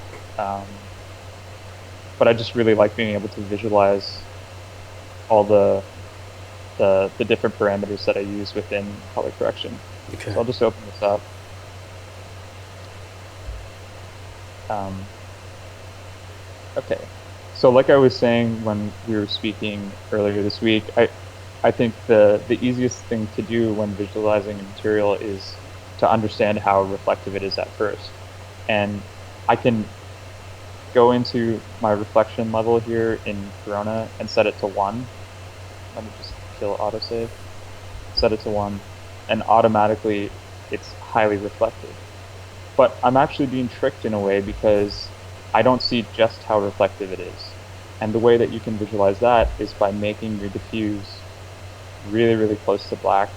But I just really like being able to visualize all the different parameters that I use within color correction. Okay. So I'll just open this up. Okay. So like I was saying when we were speaking earlier this week, I think the easiest thing to do when visualizing a material is to understand how reflective it is at first. And I can go into my reflection level here in Corona and set it to 1. Let me just kill autosave. Set it to 1, and automatically it's highly reflective. But I'm actually being tricked in a way because I don't see just how reflective it is. And the way that you can visualize that is by making your diffuse really, really close to black,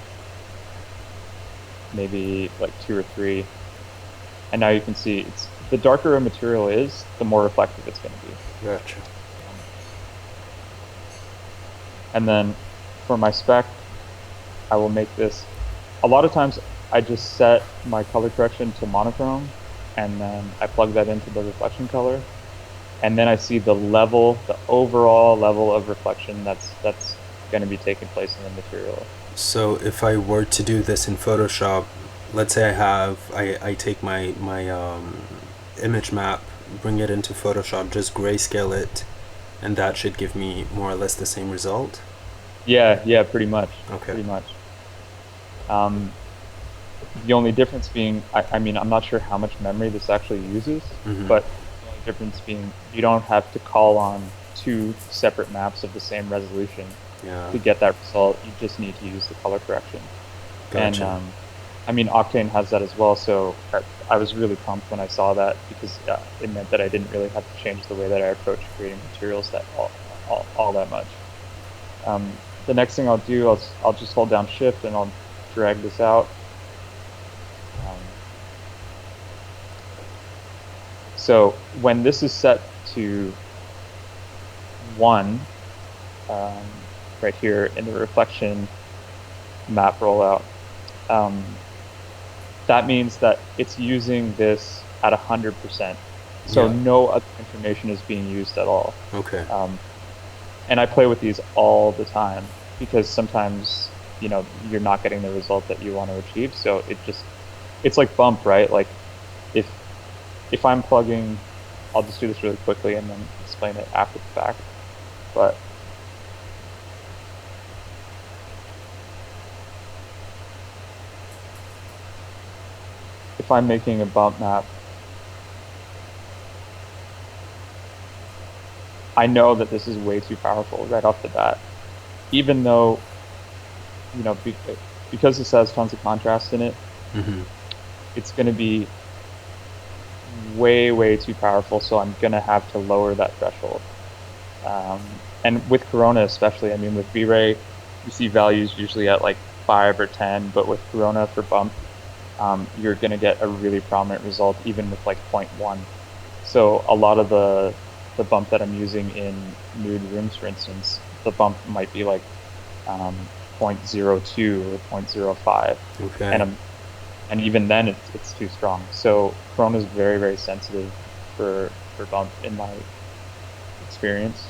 maybe like 2 or 3. And now you can see the darker a material is, the more reflective it's going to be. Gotcha. And then for my spec, I will make this. A lot of times I just set my color correction to monochrome, and then I plug that into the reflection color. And then I see the overall level of reflection that's going to be taking place in the material. So if I were to do this in Photoshop, let's say I take my image map, bring it into Photoshop, just grayscale it, and that should give me more or less the same result? Yeah, pretty much. Okay. Pretty much. The only difference being, I mean, I'm not sure how much memory this actually uses, but the only difference being you don't have to call on 2 separate maps of the same resolution to get that result. You just need to use the color correction. Gotcha. And I mean, Octane has that as well, so I was really pumped when I saw that, because it meant that I didn't really have to change the way that I approach creating materials that all that much. The next thing I'll do, I'll just hold down Shift and I'll drag this out. So when this is set to 1, right here in the reflection map rollout, that means that it's using this at 100%. So Yeah. no other information is being used at all. Okay. And I play with these all the time because sometimes, you're not getting the result that you want to achieve. So it's like bump, right? Like if I'm plugging, I'll just do this really quickly and then explain it after the fact. But if I'm making a bump map, I know that this is way too powerful right off the bat, even though, because this has tons of contrast in it, Mm-hmm. it's going to be way, way too powerful. So I'm going to have to lower that threshold. And with Corona especially, I mean, with V-Ray, you see values usually at like 5 or 10, but with Corona for bump, you're going to get a really prominent result even with like 0.1. So a lot of the bump that I'm using in NUDE rooms, for instance, the bump might be like 0.02 or 0.05, Okay. and and even then it's too strong. So Corona is very, very sensitive for bump in my experience.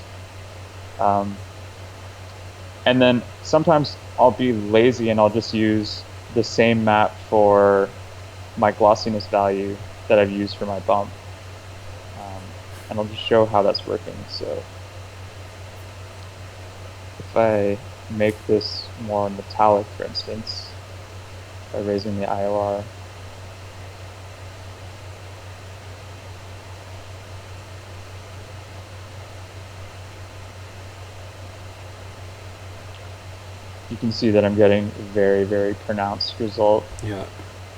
And then sometimes I'll be lazy and I'll just use the same map for my glossiness value that I've used for my bump. And I'll just show how that's working. So if I make this more metallic, for instance, by raising the IOR, you can see that I'm getting a very, very pronounced result Yeah.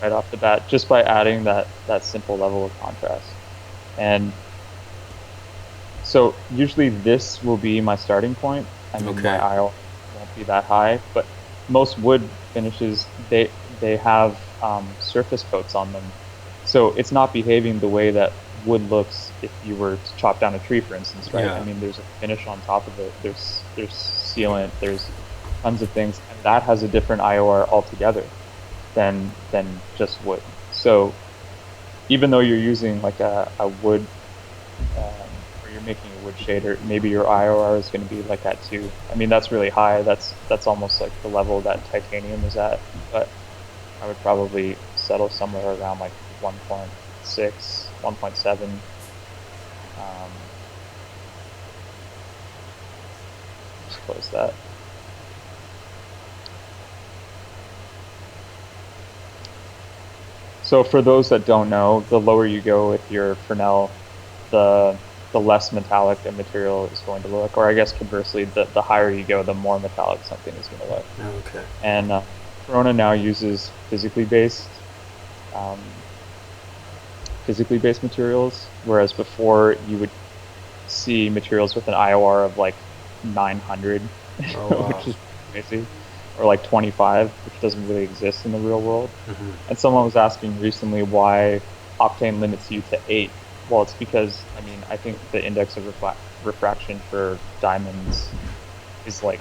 right off the bat, just by adding that simple level of contrast. And so usually this will be my starting point. I mean, my Okay. IO won't be that high, but most wood finishes, they have surface coats on them. So it's not behaving the way that wood looks if you were to chop down a tree, for instance, right? I Yeah. mean, there's a finish on top of it. There's sealant, there's tons of things, and that has a different IOR altogether than just wood. So even though you're using like a wood, or you're making a wood shader, maybe your IOR is going to be like that too. I mean, that's really high. That's almost like the level that titanium is at. But I would probably settle somewhere around like 1.6, 1.7. Just close that. So for those that don't know, the lower you go with your Fresnel, the less metallic a material is going to look, or I guess conversely, the higher you go, the more metallic something is going to look. Okay. And Corona now uses um, physically based materials, whereas before you would see materials with an IOR of like 900, Oh wow. which is crazy, or like 25, which doesn't really exist in the real world. Mm-hmm. And someone was asking recently why Octane limits you to 8. Well, it's because, I mean, I think the index of refraction for diamonds is like,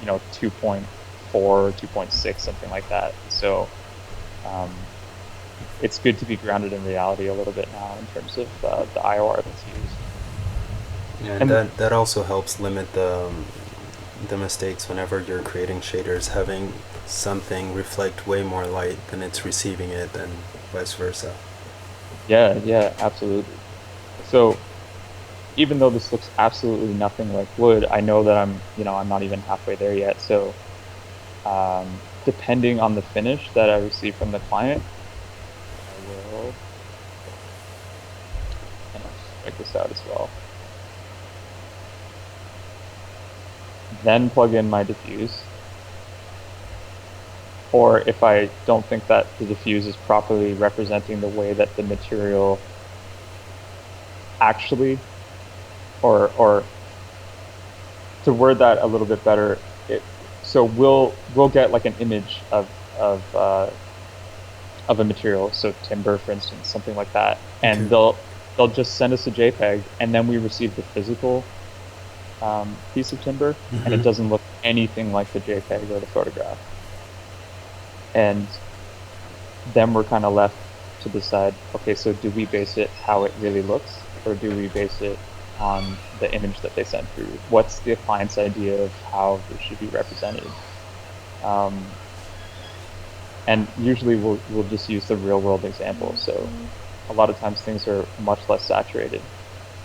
2.4, 2.6, something like that. So um, it's good to be grounded in reality a little bit now in terms of the IOR that's used. And And that also helps limit the mistakes whenever you're creating shaders, having something reflect way more light than it's receiving it, and vice versa. yeah, yeah, absolutely. So even though this looks absolutely nothing like wood, I know that I'm not even halfway there yet. So depending on the finish that I receive from the client, I will kind of check this out as well. Then plug in my diffuse. Or if I don't think that the diffuse is properly representing the way that the material actually, or to word that a little bit better, so we'll get like an image of a material, so timber, for instance, something like that, and Okay. they'll just send us a JPEG, and then we receive the physical piece of timber, and it Mm-hmm. doesn't look anything like the JPEG or the photograph. And then we're kind of left to decide, okay, so do we base it how it really looks, or do we base it on the image that they sent through? What's the client's idea of how this should be represented? Um, and usually we'll just use the real world example. So a lot of times things are much less saturated.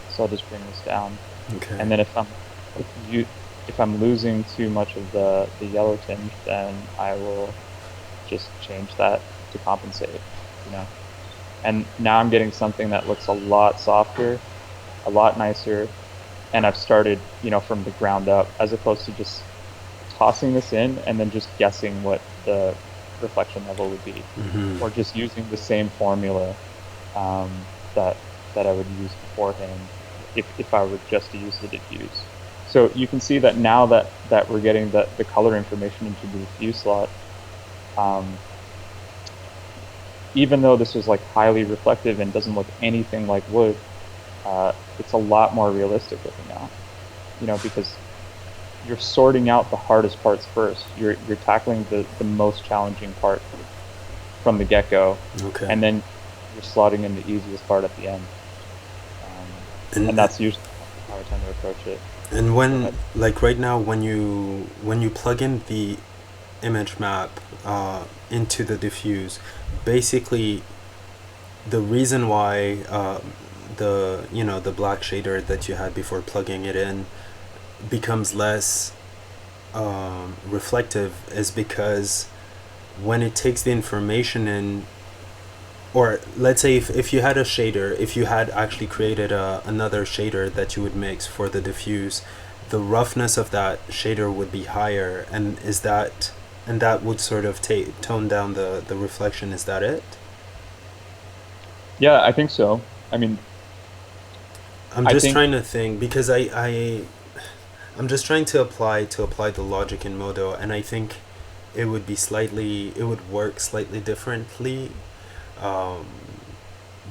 So I'll just bring this down. Okay. And then if you if I'm losing too much of the yellow tinge, then I will just change that to compensate, you know. And now I'm getting something that looks a lot softer, a lot nicer, and I've started, you know, from the ground up, as opposed to just tossing this in and then just guessing what the reflection level would be, Mm-hmm. or just using the same formula that I would use beforehand if I were just to use the diffuse. So you can see that now that we're getting the color information into the diffuse slot, um, even though this is like highly reflective and doesn't look anything like wood, it's a lot more realistic looking now, you know, because you're sorting out the hardest parts first. You're tackling the most challenging part from the get-go, Okay. and then you're slotting in the easiest part at the end. And And that's usually how I tend to approach it. and Go when, ahead. like right now, when you plug in the image map into the diffuse, basically the reason why the the black shader that you had before plugging it in becomes less reflective is because when it takes the information in, or let's say if you had a shader, if you had actually created another shader that you would mix for the diffuse, the roughness of that shader would be higher, and that would sort of tone down the reflection. Is that it? Yeah, I think so. I mean, I'm I just think trying to think because I'm just trying to apply the logic in Modo, and I think it would work slightly differently. Um,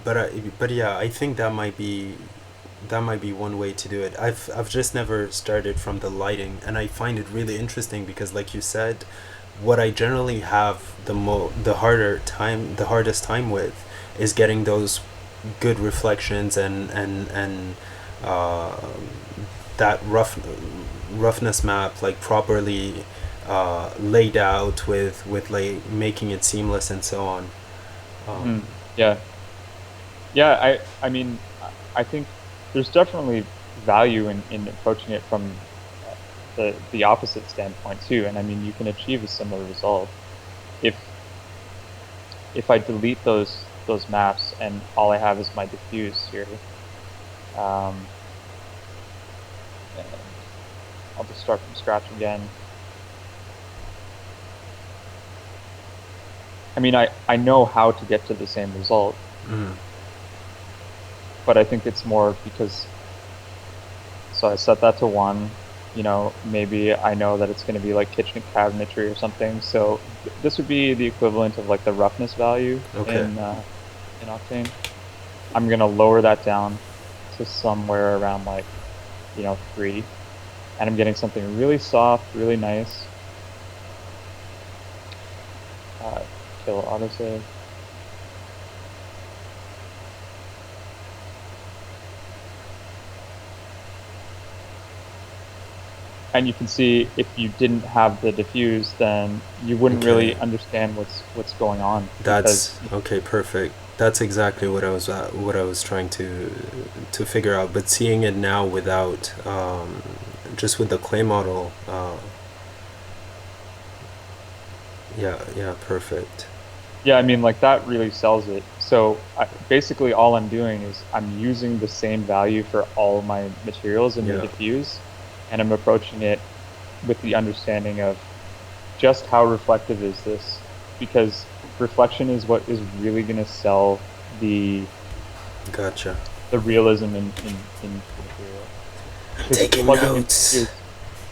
but yeah, I think that might be one way to do it. I've just never started from the lighting, and I find it really interesting because, like you said, what I generally have the hardest time with is getting those good reflections and uh, that roughness map like properly laid out with like making it seamless and so on. Um, mhm. Yeah. Yeah, I mean, I think there's definitely value in approaching it from the opposite standpoint too. And I mean, you can achieve a similar result if I delete those maps and all I have is my diffuse here. Um, and I'll just start from scratch again. I mean, I know how to get to the same result, mm, but I think it's more because, so I set that to one, you know, maybe I know that it's going to be like kitchen cabinetry or something. So this would be the equivalent of like the roughness value okay. in Octane. I'm going to lower that down to somewhere around like, you know, 3, and I'm getting something really soft, really nice. Uh, Kill autosave. And you can see if you didn't have the diffuse, then you wouldn't Okay. really understand what's going on because That's okay. Perfect. That's exactly what I was trying to figure out. But seeing it now without just with the clay model, yeah, yeah, perfect. yeah, I mean, like that really sells it. So basically, all I'm doing is I'm using the same value for all of my materials in the Yeah, diffuse, and I'm approaching it with the understanding of just how reflective is this, because reflection is what is really going to sell the gotcha. realism in the material. I'm Because taking plugging in notes. diffuse,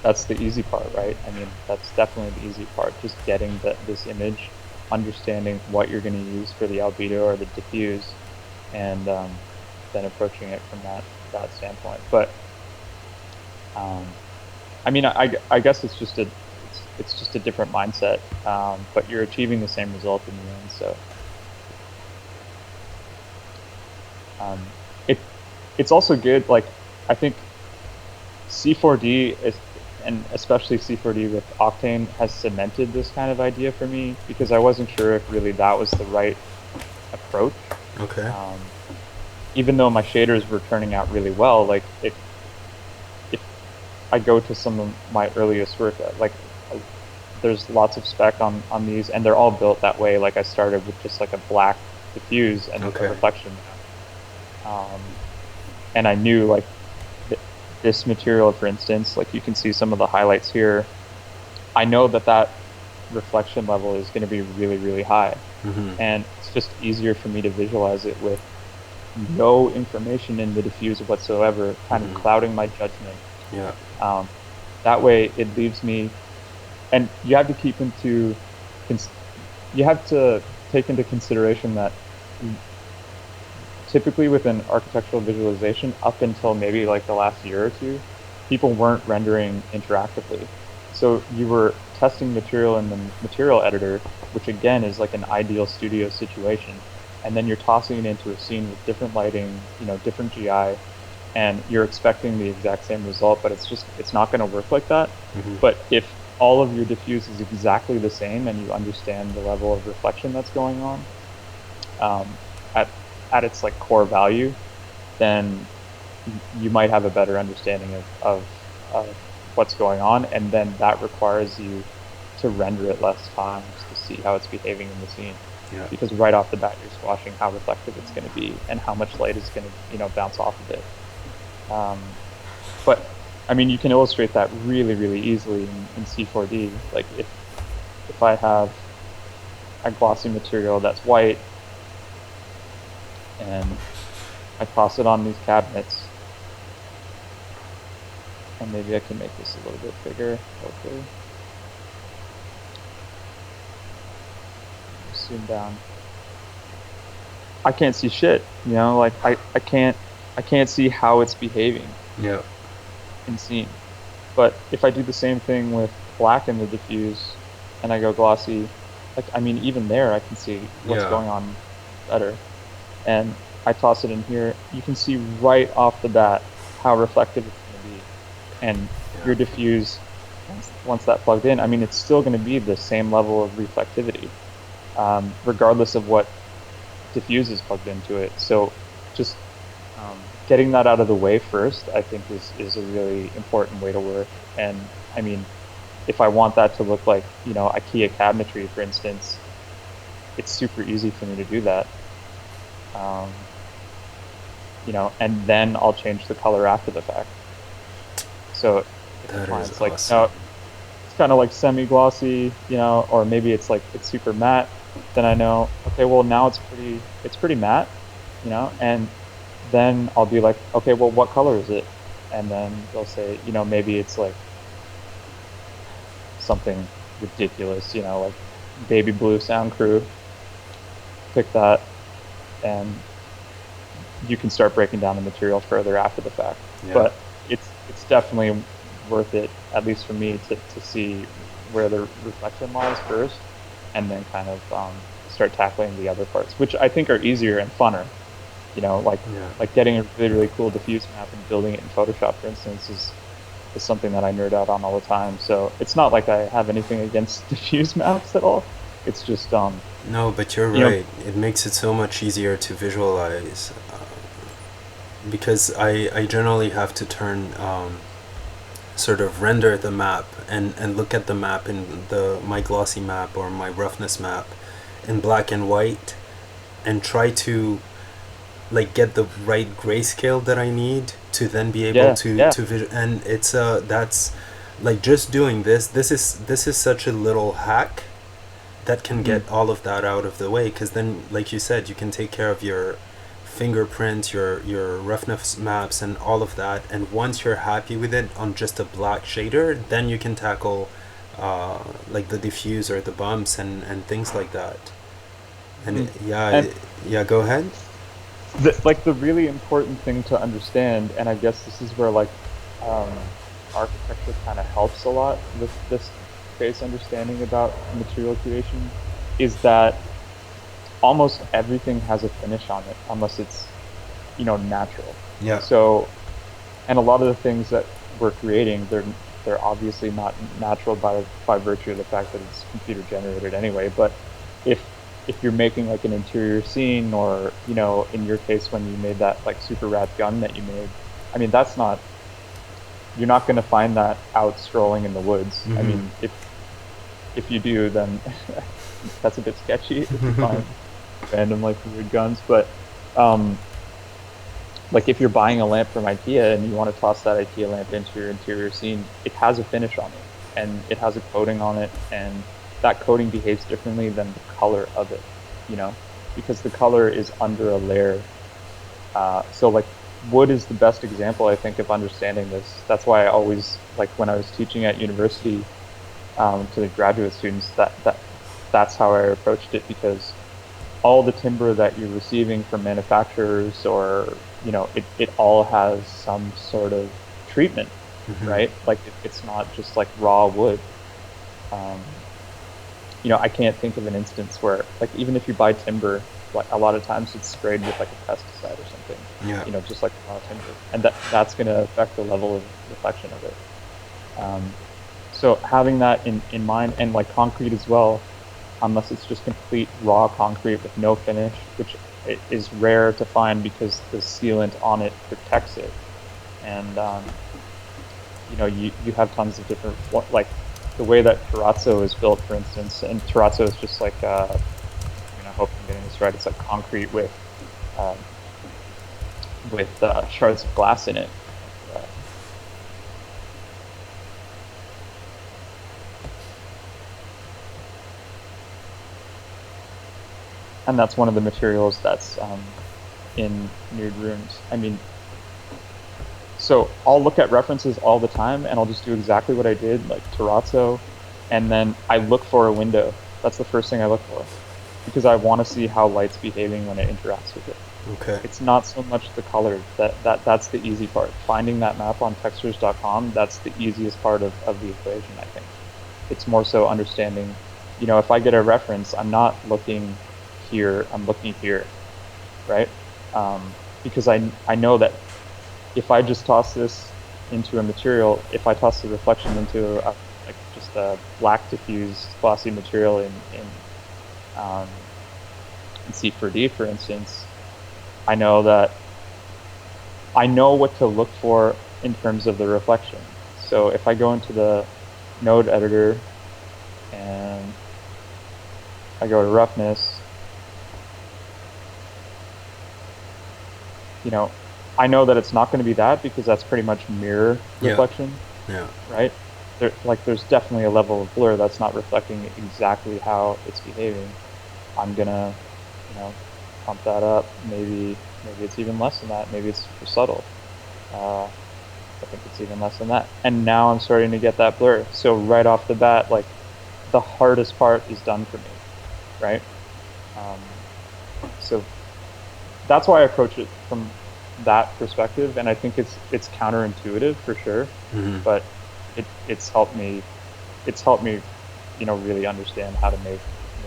that's the easy part, right? I mean, that's definitely the easy part. Just getting this image, understanding what you're going to use for the albedo or the diffuse, and than approaching it from that standpoint. But um, I mean, I guess it's just a different mindset, but you're achieving the same result in the end. So um, it it's also good. Like I think C4D is, and especially C4D with Octane has cemented this kind of idea for me because I wasn't sure if really that was the right approach. Okay. Um, Even though my shaders were turning out really well, like if I go to some of my earliest work, like uh, there's lots of spec on these, and they're all built that way. Like I started with just like a black diffuse and a Okay. reflection map, and I knew like th this material, for instance, like you can see some of the highlights here. I know that that reflection level is going to be really, really high, Mm-hmm. and it's just easier for me to visualize it with no information in the diffuse whatsoever, kind of Mm-hmm. clouding my judgment. Yeah. Um, that way, it leaves me, and you have to keep into, cons- you have to take into consideration that typically with an architectural visualization, up until maybe like the last year or two, people weren't rendering interactively. So you were testing material in the material editor, which again is like an ideal studio situation. And then you're tossing it into a scene with different lighting, different GI, and you're expecting the exact same result, but it's not going to work like that. Mm-hmm. But if all of your diffuse is exactly the same and you understand the level of reflection that's going on, um, at at its like core value, then you might have a better understanding of what's going on, and then that requires you to render it less times to see how it's behaving in the scene. Yeah. Because right off the bat, you're squashing how reflective it's going to be and how much light is going to bounce off of it. Um, but I mean, you can illustrate that really, really easily in C4D. Like if I have a glossy material that's white and I toss it on these cabinets, and maybe I can make this a little bit bigger, hopefully. Zoom down. I can't see shit, like I can't see how it's behaving Yeah. in scene. But if I do the same thing with black in the diffuse and I go glossy, like I mean even there I can see what's Yeah. going on better. And I toss it in here, you can see right off the bat how reflective it's going to be. And Yeah. your diffuse, once that plugged in, I mean, it's still going to be the same level of reflectivity, regardless of what diffuse is plugged into it. So just getting that out of the way first, I think is a really important way to work. And I mean, if I want that to look like, IKEA cabinetry, for instance, it's super easy for me to do that. Um, and then I'll change the color after the fact. So if a That is client's like, awesome. no, it's kind of like semi-glossy, or maybe it's like it's super matte, then I know, okay, well now it's pretty matte, and then I'll be like, okay, well what color is it? And then they'll say, maybe it's like something ridiculous, like baby blue sound crew, pick that, and you can start breaking down the material further after the fact. Yeah. But it's definitely worth it, at least for me, to see where the reflection lies first, and then kind of start tackling the other parts, which I think are easier and funner. Like Yeah. getting a really, really cool diffuse map and building it in Photoshop, for instance, is something that I nerd out on all the time. So it's not like I have anything against diffuse maps at all. It's just No, but you're you know right. It makes it so much easier to visualize because I generally have to turn sort of render the map and look at the map in my glossy map or my roughness map in black and white and try to like get the right grayscale that I need to then be able yeah, to yeah. and it's that's like just doing this is such a little hack that can Hmm. get all of that out of the way because then like you said you can take care of your fingerprint your roughness maps and all of that, and once you're happy with it on just a black shader, then you can tackle like the diffuse or the bumps and things like that. And Hmm. yeah, And yeah, go ahead. the really important thing to understand, and I guess this is where like um, architecture kind of helps a lot with this base understanding about material creation, is that almost everything has a finish on it, unless it's, natural. Yeah. So, and a lot of the things that we're creating, they're obviously not natural by virtue of the fact that it's computer generated anyway. But if if you're making like an interior scene, or in your case when you made that like super rad gun that you made, I mean you're not going to find that out strolling in the woods. I Mm-hmm. mean, if you do, then that's a bit sketchy if you find random like weird guns. But um, like if you're buying a lamp from IKEA and you want to toss that IKEA lamp into your interior scene, it has a finish on it and it has a coating on it, and that coating behaves differently than the color of it, you know, because the color is under a layer. So like wood is the best example, I think, of understanding this. That's why I always like when I was teaching at university to the graduate students, that's how I approached it, because all the timber that you're receiving from manufacturers, or it all has some sort of treatment, Mm-hmm. right? Like it's not just like raw wood. um, I can't think of an instance where, like, even if you buy timber, like a lot of times it's sprayed with like a pesticide or something, Yeah. just like raw timber, and that's going to affect the level of reflection of it. Um, so having that in mind, and like concrete as well, unless it's just complete raw concrete with no finish, which is rare to find because the sealant on it protects it. And you have tons of different, like the way that terrazzo is built, for instance. And terrazzo is just like I hope I'm getting this right. It's like concrete um, with shards of glass in it. Uh, and that's one of the materials that's in nude rooms. I mean, so I'll look at references all the time and I'll just do exactly what I did, like terrazzo, and then I look for a window. That's the first thing I look for, because I want to see how light's behaving when it interacts with it. Okay. It's not so much the color. That's the easy part. Finding that map on textures.com, that's the easiest part of the equation, I think. It's more so understanding, if I get a reference, I'm not looking here, I'm looking here, right? Because I know that if I just toss this into a material, if I toss the reflection into like just a black diffused glossy material um, in C4D, for instance, I know that I know what to look for in terms of the reflection. So if I go into the node editor and I go to roughness, you know, I know that it's not going to be that, because that's pretty much mirror Yeah. reflection, Yeah. right? There's definitely a level of blur that's not reflecting exactly how it's behaving. I'm gonna, you know, pump that up. Maybe it's even less than that. Maybe it's super subtle. I think it's even less than that. And now I'm starting to get that blur. So right off the bat, like the hardest part is done for me, right? Um, so that's why I approach it from that perspective, and I think it's counterintuitive for sure, Mm-hmm. but it's helped me really understand how to make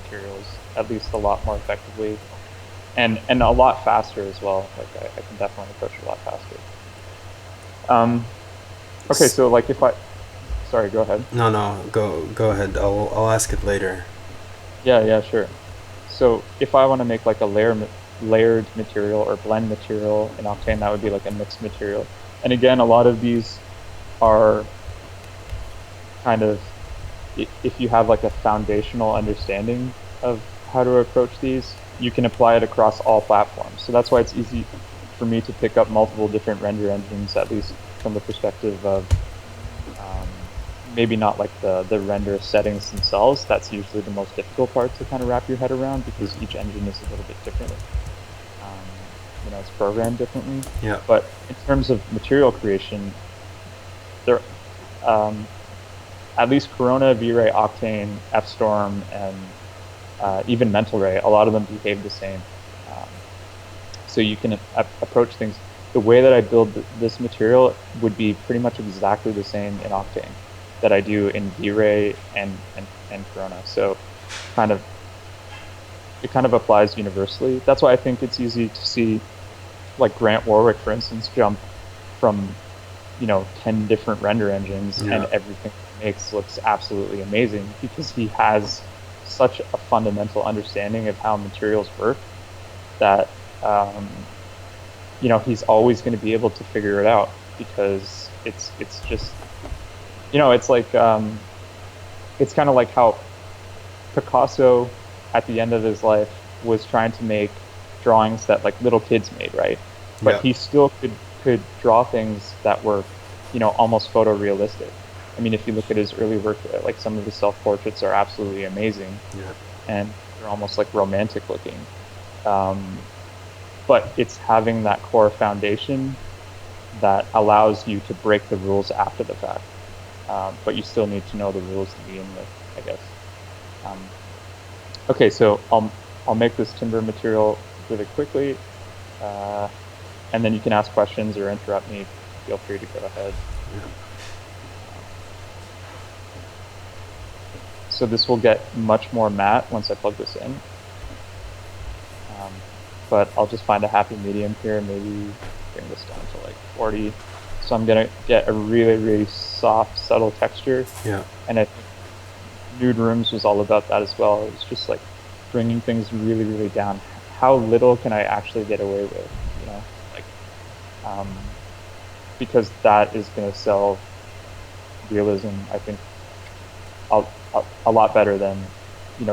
materials at least a lot more effectively, and a lot faster as well. Like I can definitely approach it a lot faster. Um, okay, so like if I sorry, go ahead. No, no, go ahead. I'll ask it later. Yeah, sure. So if I want to make like a layered material or blend material in Octane, that would be like a mixed material. And again, a lot of these are kind of, if you have like a foundational understanding of how to approach these, you can apply it across all platforms. So that's why it's easy for me to pick up multiple different render engines, at least from the perspective of um, maybe not like the render settings themselves. That's usually the most difficult part to kind of wrap your head around, because each engine is a little bit different. Um, it's programmed differently. Yeah. But in terms of material creation, there, um, at least Corona, V-Ray, Octane, F-Storm, and even Mental Ray, a lot of them behave the same. Um, so you can approach things. The way that I build this material would be pretty much exactly the same in Octane that I do in V-Ray and Corona. So kind of it kind of applies universally. That's why I think it's easy to see like Grant Warwick, for instance, jump from 10 different render engines, Yeah. and everything he makes looks absolutely amazing because he has such a fundamental understanding of how materials work that he's always going to be able to figure it out, because it's just it's like it's kind of like how Picasso at the end of his life was trying to make drawings that like little kids made, right? But Yeah. he still could draw things that were almost photorealistic. I mean, if you look at his early work, like some of his self-portraits are absolutely amazing, Yeah. and they're almost like romantic looking. But it's having that core foundation that allows you to break the rules after the fact. But you still need to know the rules to begin with, I guess. Okay, so I'll make this timber material really quickly, and then you can ask questions or interrupt me. Feel free to go ahead. Yeah. So this will get much more matte once I plug this in. But I'll just find a happy medium here, maybe bring this down to like 40. So I'm gonna get a really, really soft, subtle texture. Yeah. And I think Nude Rooms was all about that as well. It was just like bringing things really, really down. How little can I actually get away with, because that is gonna sell realism, I think, a lot better than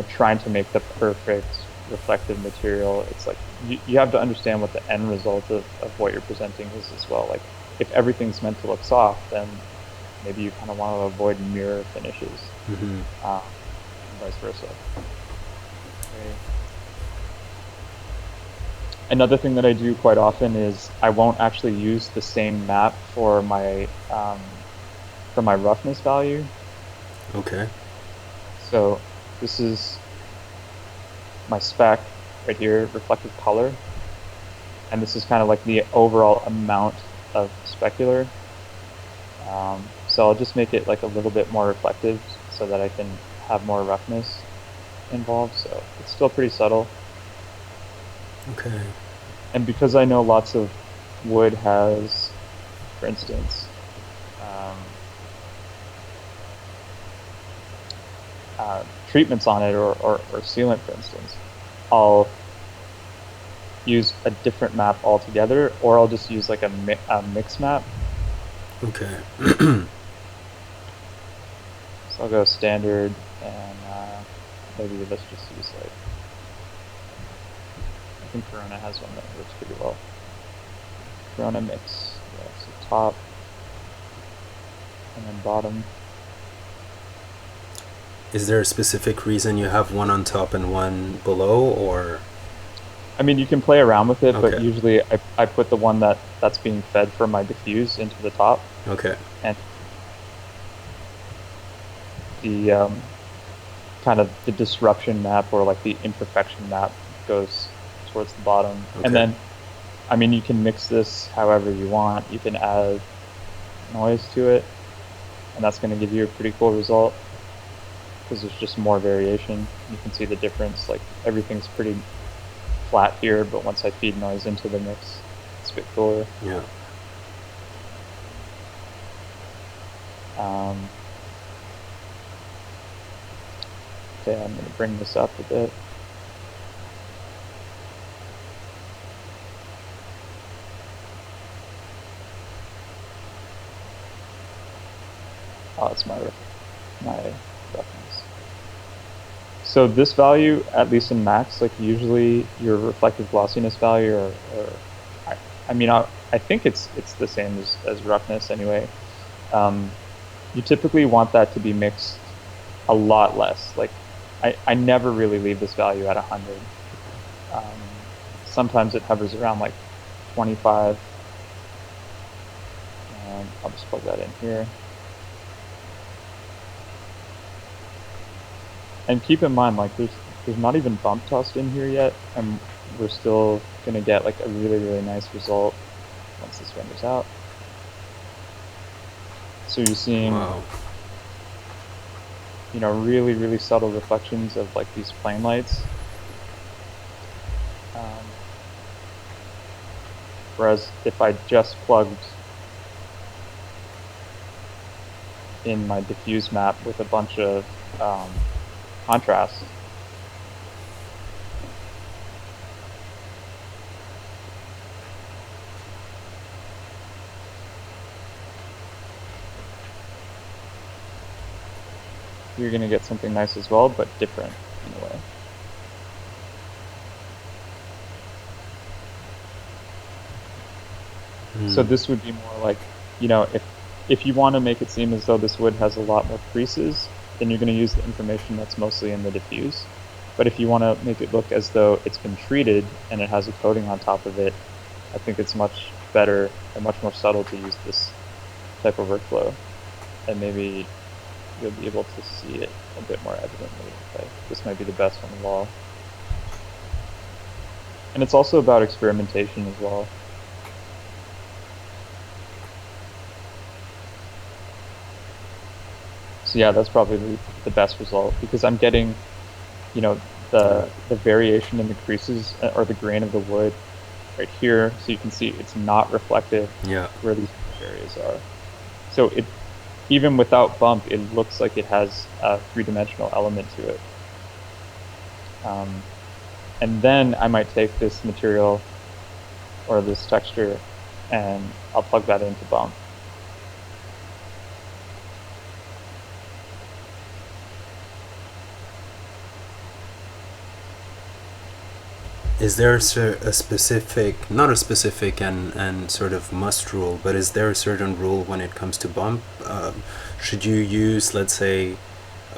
trying to make the perfect reflective material. It's like you have to understand what the end result of what you're presenting is as well. Like if everything's meant to look soft, then maybe you kind of want to avoid mirror finishes, Mm-hmm. and vice versa. Okay. Another thing that I do quite often is I won't actually use the same map for my roughness value. Okay. So this is my spec right here, reflective color, and this is kind of like the overall amount of specular. So I'll just make it like a little bit more reflective so that I can have more roughness involved. So it's still pretty subtle. Okay. And because I know lots of wood has, for instance, treatments on it, or sealant, for instance, I'll use a different map altogether, or I'll just use like a mix map. Okay. So I'll go standard, and maybe let's just use like, I think Corona has one that works pretty well. Corona mix, yeah, so top, and then bottom. Is there a specific reason you have one on top and one below, or? I mean, you can play around with it, Okay. but usually I put the one that's being fed from my diffuse into the top, Okay. and the kind of the disruption map, or like the imperfection map, goes towards the bottom. Okay. And then, I mean, you can mix this however you want. You can add noise to it, and that's going to give you a pretty cool result, because there's just more variation. You can see the difference. Like everything's pretty flat here, but once I feed noise into the mix, it's a bit cooler. Yeah. Okay, I'm going to bring this up a bit. Oh, it's my reference. So this value, at least in max, like usually your reflective glossiness value, or I think it's the same as roughness anyway. You typically want that to be mixed a lot less. Like I never really leave this value at 100. Sometimes it hovers around like 25, and I'll just plug that in here. And keep in mind, like there's not even bump dust in here yet, and we're still going to get like a really, really nice result once this renders out. So you're seeing, Wow. you know, really, really subtle reflections of like these plane lights. Whereas if I just plugged in my diffuse map with a bunch of contrast, you're going to get something nice as well, but different in a way. So this would be more like, you know, if you want to make it seem as though this wood has a lot more creases, then you're going to use the information that's mostly in the diffuse. But if you want to make it look as though it's been treated and it has a coating on top of it, I think it's much better and much more subtle to use this type of workflow. And maybe you'll be able to see it a bit more evidently. Okay, this might be the best on the wall. And it's also about experimentation as well. So yeah, that's probably the best result because I'm getting, you know, the variation in the creases or the grain of the wood right here. So you can see it's not reflective where these areas are. So it, even without bump, it looks like it has a three-dimensional element to it. And then I might take this material or this texture and I'll plug that into bump. Is there a specific, not a specific and sort of must rule, but is there a certain rule when it comes to bump? Should you use, let's say,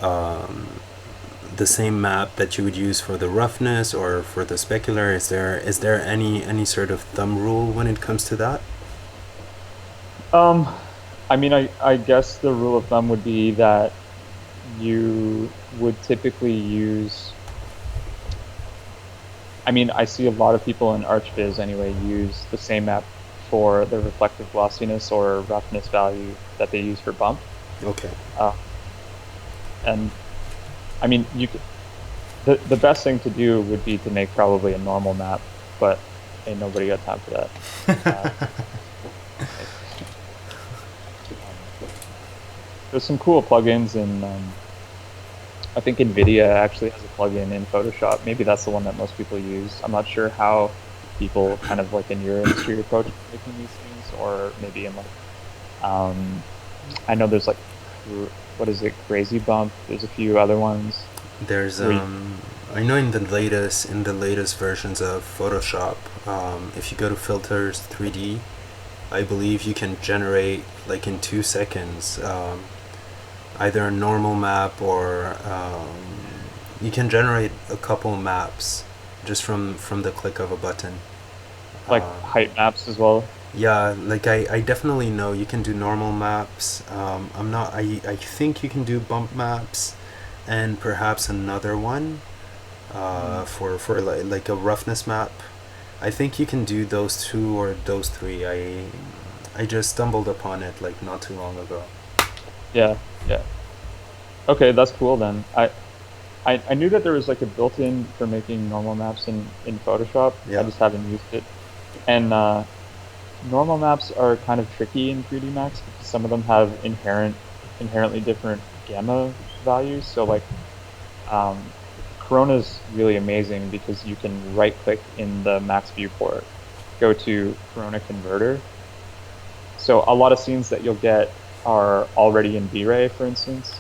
the same map that you would use for the roughness or for the specular? Is there any sort of thumb rule when it comes to that? I mean, I guess the rule of thumb would be that you would typically use, I mean, I see a lot of people in ArchViz anyway use the same map for the reflective glossiness or roughness value that they use for bump. Okay. And I mean, you could, the best thing to do would be to make probably a normal map, but ain't nobody got time for that. There's some cool plugins in, I think NVIDIA actually has a plugin in Photoshop. Maybe that's the one that most people use. I'm not sure how people kind of like in your industry approach making these things, or maybe in like, I know there's like, what is it, Crazy Bump? There's a few other ones. There's I know in the latest versions of Photoshop, if you go to filters 3D, I believe you can generate like in 2 seconds either a normal map or you can generate a couple maps just from the click of a button. Like height maps as well. Yeah, like I definitely know you can do normal maps. I think you can do bump maps and perhaps another one for like a roughness map. I think you can do those two or those three. I just stumbled upon it like not too long ago. Yeah. Okay, that's cool then. I knew that there was like a built-in for making normal maps in Photoshop. Yeah. I just haven't used it. And normal maps are kind of tricky in 3D Max because some of them have inherently different gamma values. So like Corona's really amazing because you can right-click in the Max viewport, go to Corona Converter. So a lot of scenes that you'll get are already in V-Ray, for instance,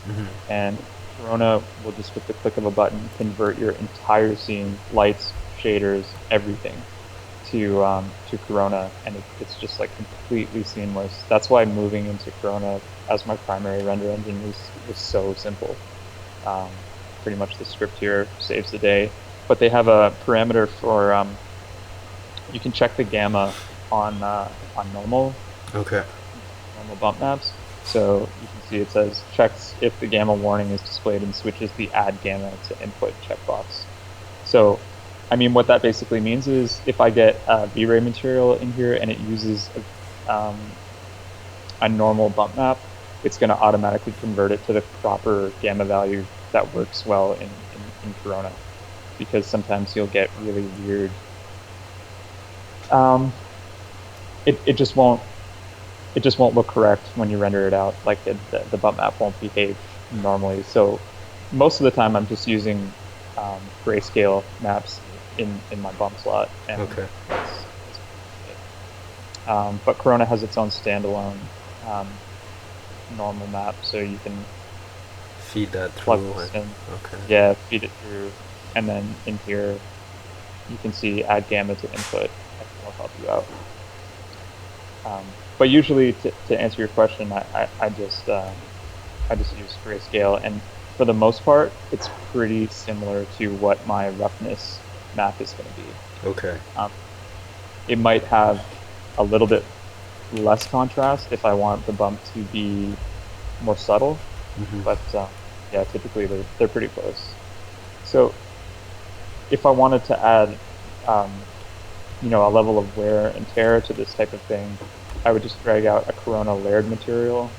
and Corona will just, with the click of a button, convert your entire scene, lights, shaders, everything, to Corona, and it's just like completely seamless. That's why moving into Corona as my primary render engine was so simple. Pretty much the script here saves the day, but they have a parameter for you can check the gamma on normal. Okay. Normal bump maps. So you can see it says checks if the gamma warning is displayed and switches the add gamma to input checkbox. So I mean, what that basically means is if I get a V-Ray material in here and it uses a normal bump map, it's going to automatically convert it to the proper gamma value that works well in Corona. Because sometimes you'll get really weird. It just won't look correct when you render it out. Like the bump map won't behave normally. So most of the time I'm just using grayscale maps in my bump slot, and Okay. that's it. But Corona has its own standalone um, normal map, so you can Feed that plug through this and in, okay. yeah, feed it through, and then in here you can see add gamma to input. I will help you out. But usually, to answer your question, I just use grayscale, and for the most part, it's pretty similar to what my roughness map is going to be. Okay. Um, it might have a little bit less contrast if I want the bump to be more subtle, Hmm. but yeah, typically they're pretty close. So if I wanted to add, um, a level of wear and tear to this type of thing, I would just drag out a Corona layered material,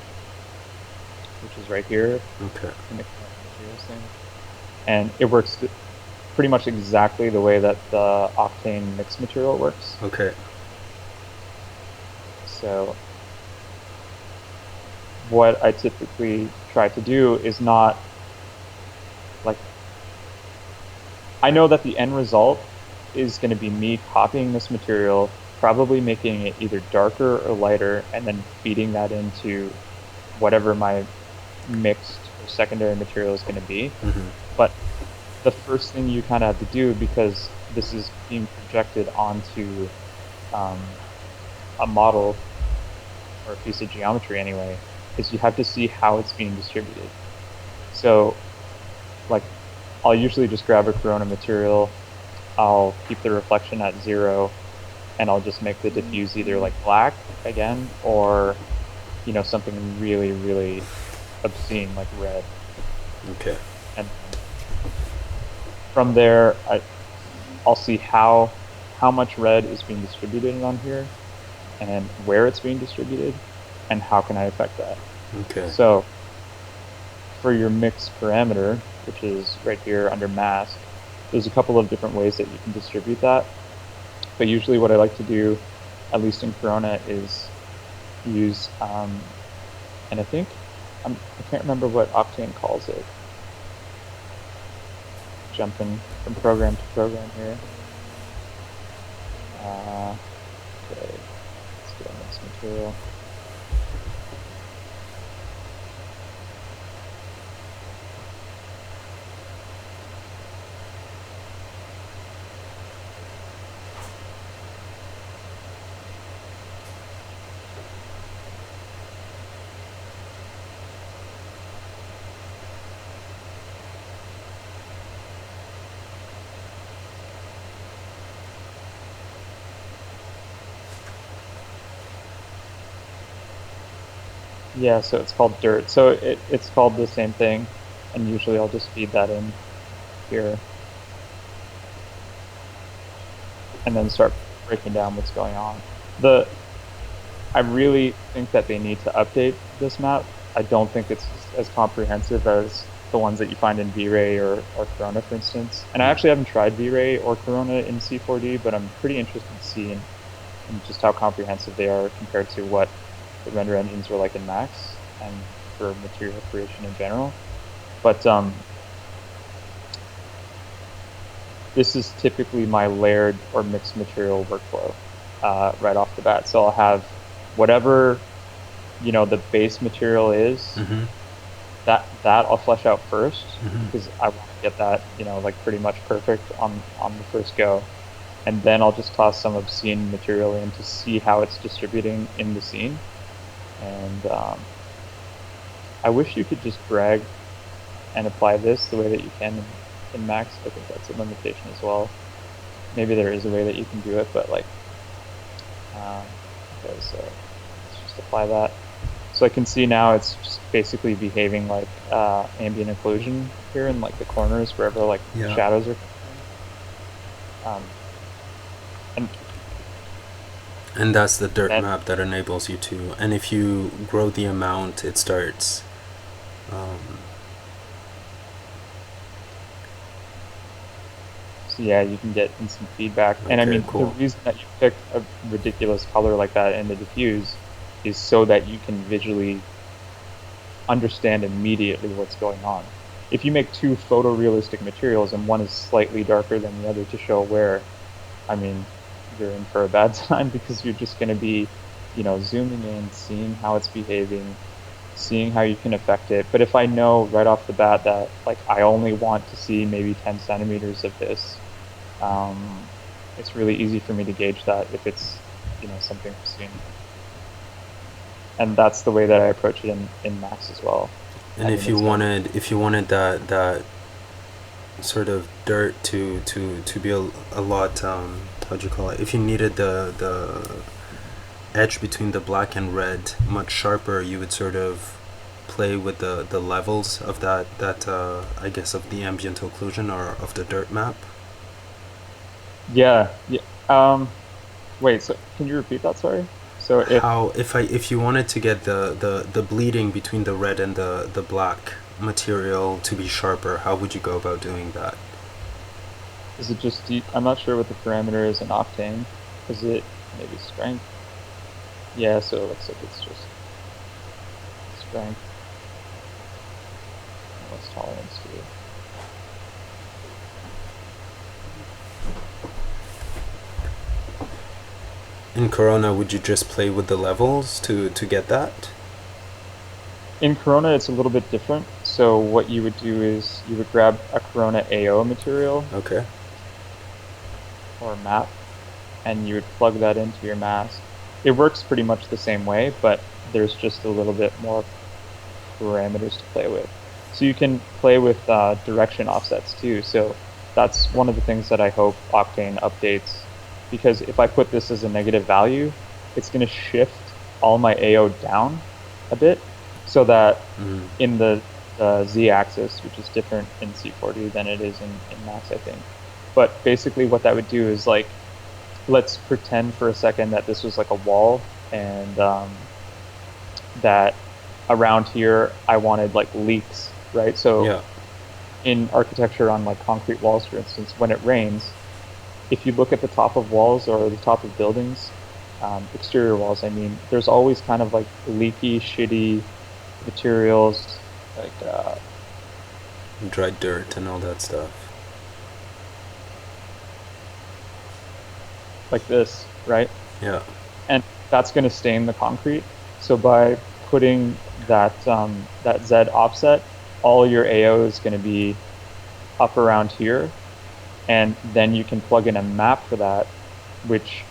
which is right here Okay. in the Corona materials thing, and it works pretty much exactly the way that the Octane mix material works. Okay. So what I typically try to do is not like, I know that the end result is going to be me copying this material, probably making it either darker or lighter, and then feeding that into whatever my mixed or secondary material is going to be. Hmm. But the first thing you kind of have to do, because this is being projected onto um, a model or a piece of geometry anyway, is you have to see how it's being distributed. So like, I'll usually just grab a Corona material, I'll keep the reflection at 0, and I'll just make the diffuse either like black again, or something really, really obscene like red. Okay. And from there, I'll see how much red is being distributed on here, and where it's being distributed, and how can I affect that. Okay. So for your mix parameter, which is right here under mask, there's a couple of different ways that you can distribute that. But usually what I like to do, at least in Corona, is use, and I think, I can't remember what Octane calls it. Jumping from program to program here. Okay, let's get a mix material. Yeah, so it's called dirt. So it's called the same thing, and usually I'll just feed that in here, and then start breaking down what's going on. I really think that they need to update this map. I don't think it's as comprehensive as the ones that you find in V-Ray or Corona, for instance. And I actually haven't tried V-Ray or Corona in C4D, but I'm pretty interested to see in just how comprehensive they are compared to what the render engines were like in Max and for material creation in general. But this is typically my layered or mixed material workflow right off the bat. So I'll have whatever the base material is, Hmm. that I'll flesh out first, Hmm. because I want to get that like pretty much perfect on the first go, and then I'll just toss some obscene material in to see how it's distributing in the scene. And I wish you could just drag and apply this the way that you can in Max. I think that's a limitation as well. Maybe there is a way that you can do it, but like, okay, so let's just apply that. So I can see now it's just basically behaving like ambient occlusion here in like the corners wherever like Yeah. shadows are. And And that's the dirt then, map that enables you to. And if you grow the amount, it starts. so yeah, you can get instant feedback. And I Okay, mean, the cool. reason that you picked a ridiculous color like that in the diffuse is so that you can visually understand immediately what's going on. If you make two photorealistic materials and one is slightly darker than the other to show where, I mean, you're in for a bad time because you're just going to be, zooming in, seeing how it's behaving, seeing how you can affect it. But if I know right off the bat that like I only want to see maybe 10 centimeters of this, it's really easy for me to gauge that if it's, something I've seen. And that's the way that I approach it in Max as well. And I mean, it's kind of, if you wanted that sort of dirt to be a lot, how'd you call it? If you needed the edge between the black and red much sharper, you would sort of play with the levels of that I guess of the ambient occlusion or of the dirt map. yeah, yeah. Wait, so can you repeat that? Sorry. So How if you wanted to get the bleeding between the red and the black material to be sharper, how would you go about doing that? is it just deep? I'm not sure what the parameter is in Octane. Is it maybe strength? Yeah, so it looks like it's just strength. What's tolerance do? In Corona, would you just play with the levels to get that? In Corona, it's a little bit different. So what you would do is you would grab a Corona AO material Okay. or map, and you would plug that into your mask. It works pretty much the same way, but there's just a little bit more parameters to play with. So you can play with direction offsets too. So that's one of the things that I hope Octane updates, because if I put this as a negative value, it's going to shift all my AO down a bit so that in the z-axis, which is different in C40 than it is in Max, I think. But basically what that would do is like, let's pretend for a second that this was like a wall and that around here I wanted like leaks, right? So Yeah. in architecture on like concrete walls, for instance, when it rains, if you look at the top of walls or the top of buildings, exterior walls, I mean, there's always kind of like leaky, shitty materials, like Dried dirt and all that stuff. like this, right? Yeah. And that's going to stain the concrete. So by putting that that Z offset, all your AO is going to be up around here, and then you can plug in a map for that, which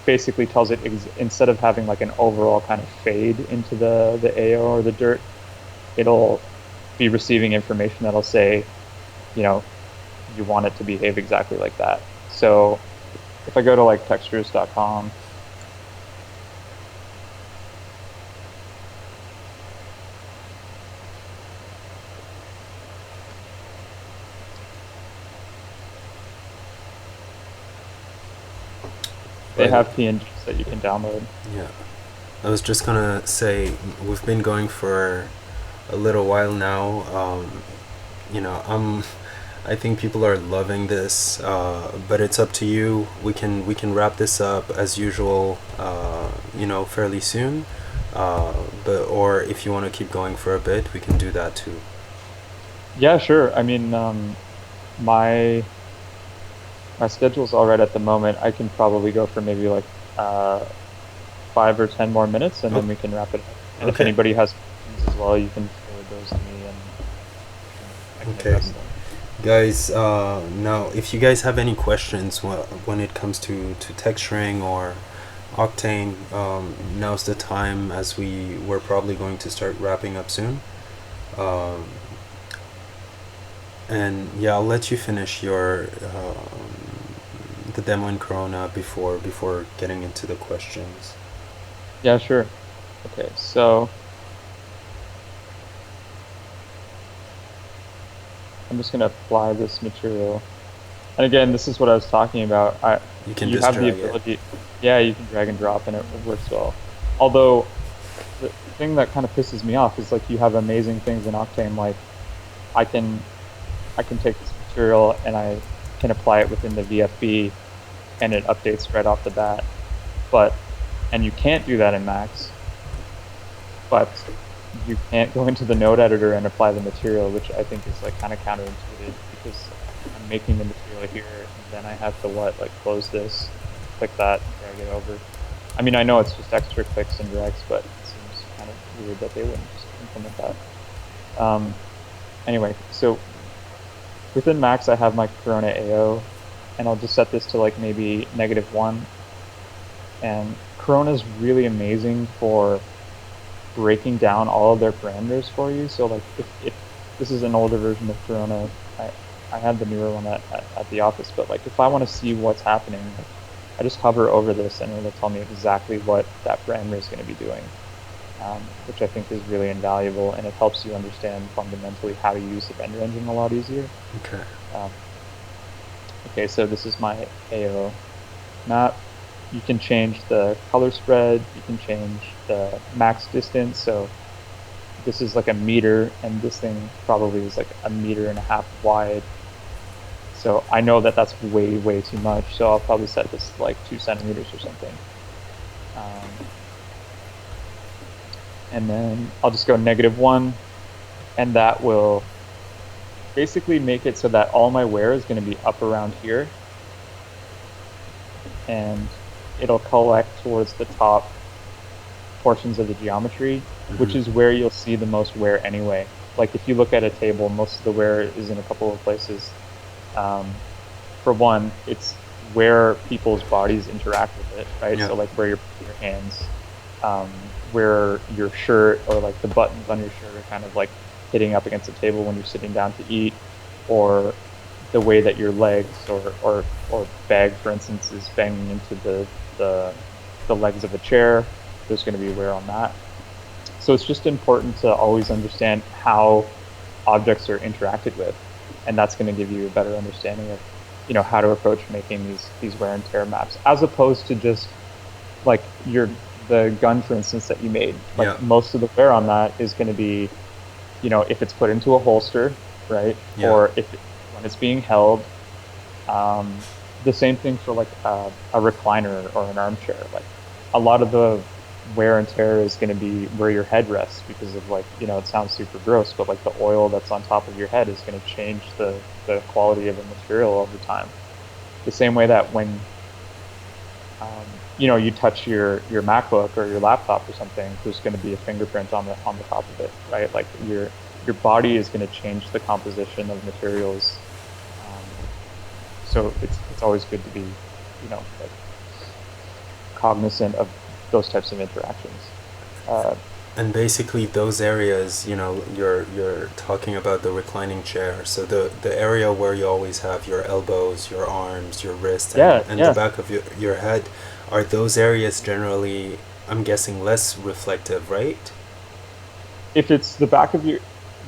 basically tells it instead of having like an overall kind of fade into the AO or the dirt, it'll be receiving information that'll say, you want it to behave exactly like that. So if I go to like textures.com, they have PNGs that you can download. Yeah. I was just gonna say, we've been going for a little while now. I think people are loving this, but it's up to you. We can wrap this up as usual, fairly soon. Or if you want to keep going for a bit, we can do that too. Yeah, sure. I mean, my my schedule's all right at the moment. I can probably go for maybe like 5 or 10 more minutes, and then we can wrap it up. And if Okay. anybody has questions as well, you can forward those to me, and I can Okay. address them. Guys, now if you guys have any questions when it comes to texturing or Octane, now's the time, as we're probably going to start wrapping up soon. Um, and yeah, I'll let you finish your the demo in Corona before getting into the questions. Yeah, sure. Okay, so I'm just going to apply this material And again, this is what I was talking about. You can You just have the drag it. ability, yeah, you can drag and drop, and it works well. Although the thing that kind of pisses me off is like you have amazing things in Octane, like I can I can take this material and I can apply it within the VFB, and it updates right off the bat. But and you can't do that in Max, but you can't go into the node editor and apply the material, which I think is like kind of counterintuitive because I'm making the material here and then I have to like close this, click that, drag it over. I mean, I know it's just extra clicks and drags, but it seems kind of weird that they wouldn't just implement that. Anyway, so within Max, I have my Corona AO, and I'll just set this to like maybe -1. And Corona is really amazing for breaking down all of their parameters for you. So like if this is an older version of Corona, I had the newer one at the office, but like if I want to see what's happening, like, I just hover over this and it'll tell me exactly what that parameter is going to be doing, which I think is really invaluable, and it helps you understand fundamentally how to use the render engine a lot easier. Okay. Um, okay, so this is my AO map. You can change the color spread, you can change the max distance. So this is like a meter, and this thing probably is like 1.5 meters wide. So I know that that's way, way too much. So I'll probably set this to like 2 centimeters or something. And then I'll just go -1, and that will basically make it so that all my wear is going to be up around here. And it'll collect towards the top portions of the geometry, which is where you'll see the most wear anyway. Like if you look at a table, most of the wear is in a couple of places. For one, it's where people's bodies interact with it, right? Yeah. So like where your hands, where your shirt or like the buttons on your shirt are kind of like hitting up against the table when you're sitting down to eat, or the way that your legs or bag, for instance, is banging into the legs of a chair. There's going to be wear on that. So it's just important to always understand how objects are interacted with, and that's going to give you a better understanding of, you know, how to approach making these wear and tear maps, as opposed to just like the gun, for instance, that you made. Like Yeah. most of the wear on that is going to be, you know, if it's put into a holster, right? Yeah. Or when it's being held. The same thing for like a recliner or an armchair. Like a lot of the wear and tear is going to be where your head rests, because of like, you know, it sounds super gross, but like the oil that's on top of your head is going to change the quality of the material over time. The same way that when you know, you touch your MacBook or your laptop or something, there's going to be a fingerprint on the top of it, right? Like your body is going to change the composition of materials. So it's always good to be, you know, like cognizant of those types of interactions. And basically those areas, you know, you're talking about the reclining chair. So the area where you always have your elbows, your arms, your wrists, and Yeah. the back of your head, are those areas generally, I'm guessing, less reflective, right? If it's the back of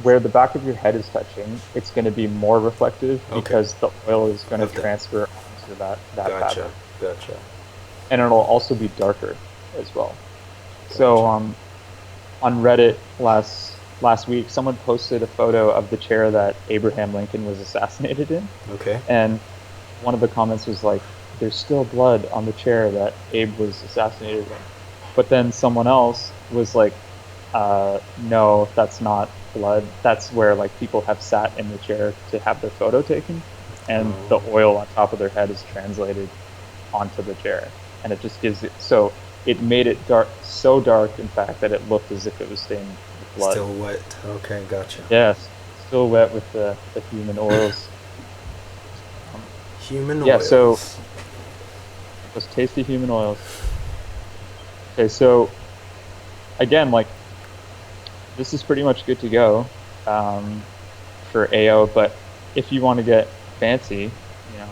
where the back of your head is touching, it's going to be more reflective, because the oil is going to transfer onto that Gotcha. fabric. Gotcha. And it'll also be darker as well. Gotcha. So on Reddit last week, someone posted a photo of the chair that Abraham Lincoln was assassinated in. Okay. And one of the comments was like, "There's still blood on the chair that Abe was assassinated in." But then someone else was like, "No, that's not blood. That's where like people have sat in the chair to have their photo taken, and the oil on top of their head is translated onto the chair, and it just gives it." So it made it dark, so dark, in fact, that it looked as if it was stained with blood. Still wet. Okay, gotcha. Yes, still wet with the human oils. Human oils. Yeah, so those tasty human oils. Okay, so again, like this is pretty much good to go for AO, but if you want to get fancy, you know,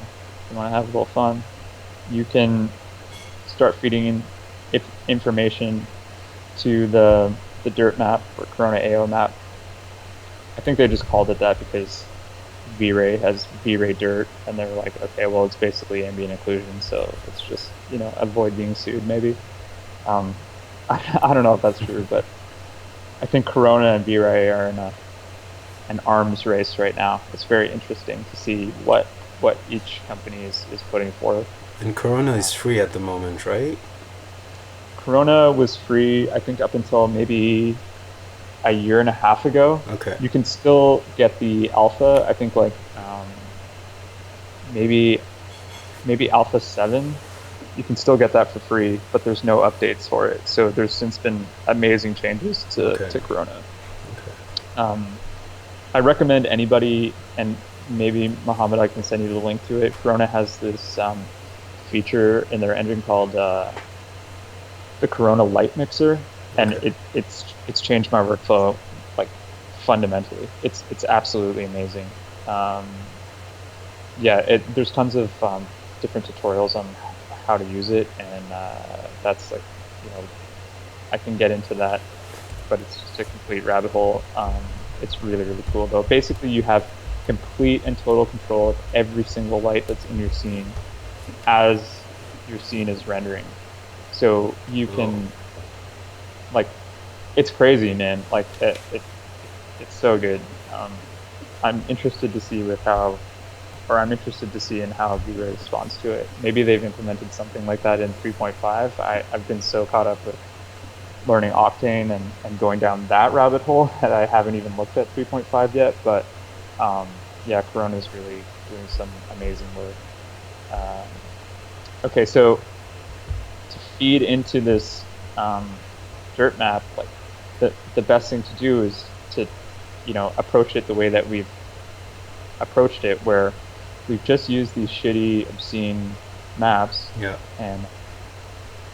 you want to have a little fun, you can start feeding in information to the dirt map or Corona AO map. I think they just called it that because V-Ray has V-Ray dirt, and they're like, okay, well, it's basically ambient occlusion, so it's just, avoid being sued maybe. Um, I don't know if that's true, but I think Corona and V-Ray are in an arms race right now. It's very interesting to see what each company is putting forth. And Corona is free at the moment, right? Corona was free, I think, up until maybe a year and a half ago. Okay. You can still get the alpha. I think like maybe alpha 7. You can still get that for free, but there's no updates for it. So there's since been amazing changes Okay. to Corona. Okay. I recommend anybody, and maybe Mohammed, I can send you the link to it. Corona has this feature in their engine called the Corona Light Mixer, and Okay. it's changed my workflow like fundamentally. It's absolutely amazing. Yeah, there's tons of different tutorials on how to use it, and that's like, I can get into that, but it's just a complete rabbit hole. It's really, really cool though. Basically, you have complete and total control of every single light that's in your scene as your scene is rendering. So you can, like, it's crazy, man. Like it's so good. I'm interested to see I'm interested to see in how V-Ray responds to it. Maybe they've implemented something like that in 3.5. I've been so caught up with learning Octane and going down that rabbit hole that I haven't even looked at 3.5 yet. But yeah, Corona's really doing some amazing work. Okay, so to feed into this dirt map, like the best thing to do is to, approach it the way that we've approached it, where we've just used these shitty, obscene maps Yeah. and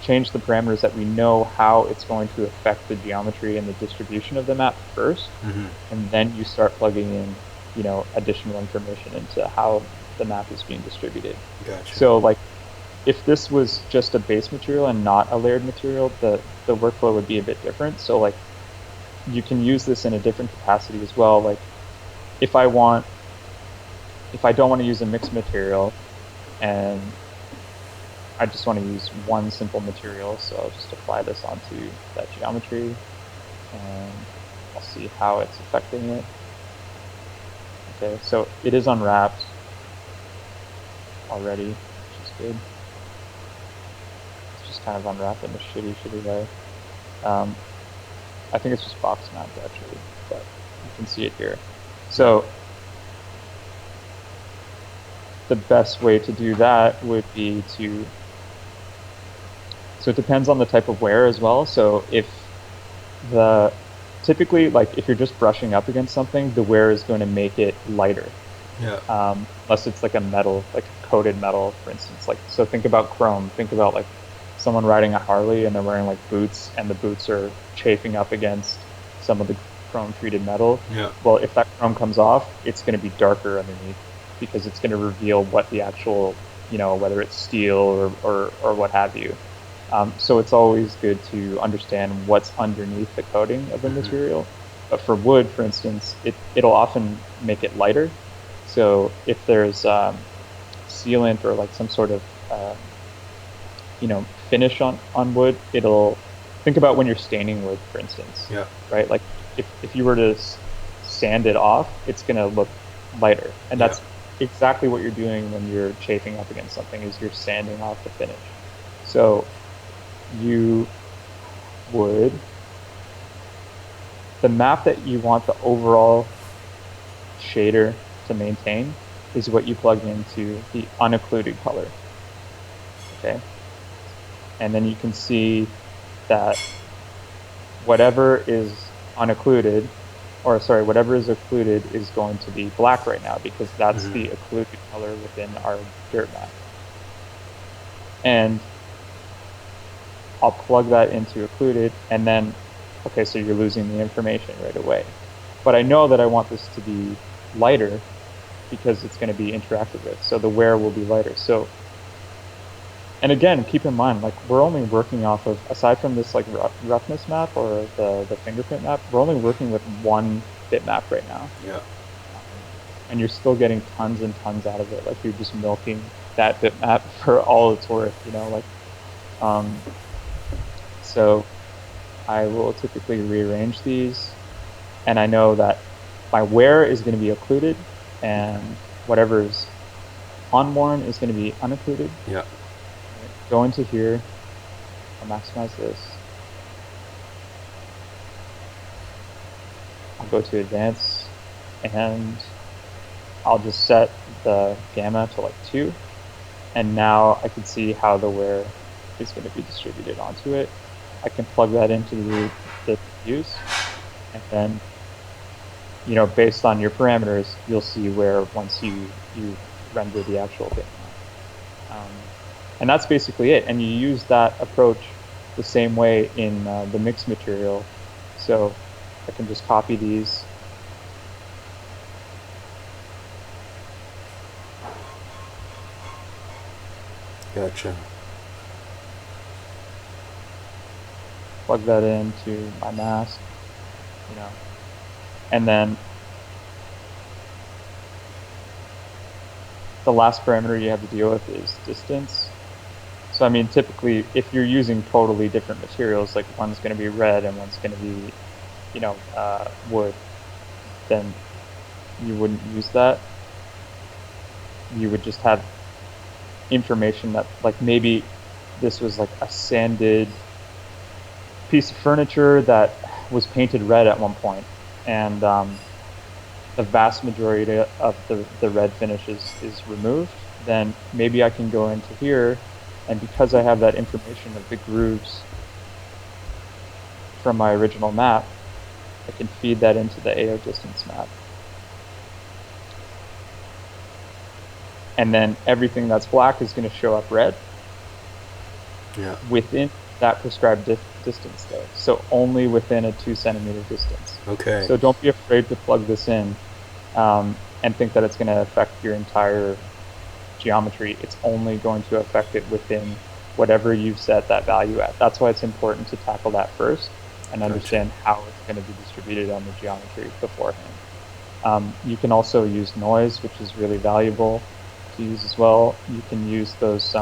change the parameters that we know how it's going to affect the geometry and the distribution of the map first, and then you start plugging in, additional information into how the map is being distributed. Gotcha. So like, if this was just a base material and not a layered material, the workflow would be a bit different. So like, you can use this in a different capacity as well. Like, if I don't want to use a mixed material and I just want to use one simple material, so I'll just apply this onto that geometry and I'll see how it's affecting it. Okay, so it is unwrapped already, which is good. It's just kind of unwrapped in a shitty way. I think it's just box mapped actually, but you can see it here. So the best way to do that would be so it depends on the type of wear as well. So typically, like, if you're just brushing up against something, the wear is going to make it lighter. Yeah. Unless it's like a metal, like coated metal, for instance. Like, so think about chrome. Think about like someone riding a Harley and they're wearing like boots, and the boots are chafing up against some of the chrome treated metal. Yeah. Well, if that chrome comes off, it's going to be darker underneath, because it's going to reveal what the actual, whether it's steel or what have you. So it's always good to understand what's underneath the coating of the material. But for wood, for instance, it'll often make it lighter. So if there's sealant or like some sort of finish on wood, it'll, think about when you're staining wood, for instance. Yeah. Right? Like if you were to sand it off, it's going to look lighter. And that's exactly what you're doing when you're chafing up against something, is you're sanding off the finish. So the map that you want the overall shader to maintain is what you plug into the unoccluded color. Okay. And then you can see that whatever is occluded is going to be black right now, because that's the occluded color within our dirt map. And I'll plug that into occluded, and then, okay, so you're losing the information right away. But I know that I want this to be lighter because it's going to be interacted with, so the wear will be lighter. So, and again, keep in mind, like, we're only working off of, aside from this like roughness map or the fingerprint map, we're only working with one bitmap right now. Yeah. and you're still getting tons and tons out of it. Like you're just milking that bitmap for all it's worth, you know, like, um, so I will typically rearrange these, and I know that my where is going to be occluded, and whatever's unworn is going to be unoccluded. Yeah. Go into here, I'll maximize this. I'll go to advanced, and I'll just set the gamma to like 2. And now I can see how the where is going to be distributed onto it. I can plug that into the views, and then, you know, based on your parameters, you'll see where once you render the actual thing. And that's basically it. And you use that approach the same way in the mixed material. So I can just copy these. Gotcha. Plug that into my mask, you know, and then the last parameter you have to deal with is distance. So, I mean, typically, if you're using totally different materials, like one's going to be red and one's going to be, you know, wood, then you wouldn't use that. You would just have information that, like, maybe this was like a sanded piece of furniture that was painted red at one point, and the vast majority of the red finish is removed. Then maybe I can go into here, and because I have that information of the grooves from my original map, I can feed that into the AO distance map. And then everything that's black is going to show up red. Yeah. Within that prescribed distance, though. So only within a 2 centimeter distance. Okay. So don't be afraid to plug this in and think that it's going to affect your entire geometry. It's only going to affect it within whatever you've set that value at. That's why it's important to tackle that first and understand how it's going to be distributed on the geometry beforehand. You can also use noise, which is really valuable to use as well. You can use those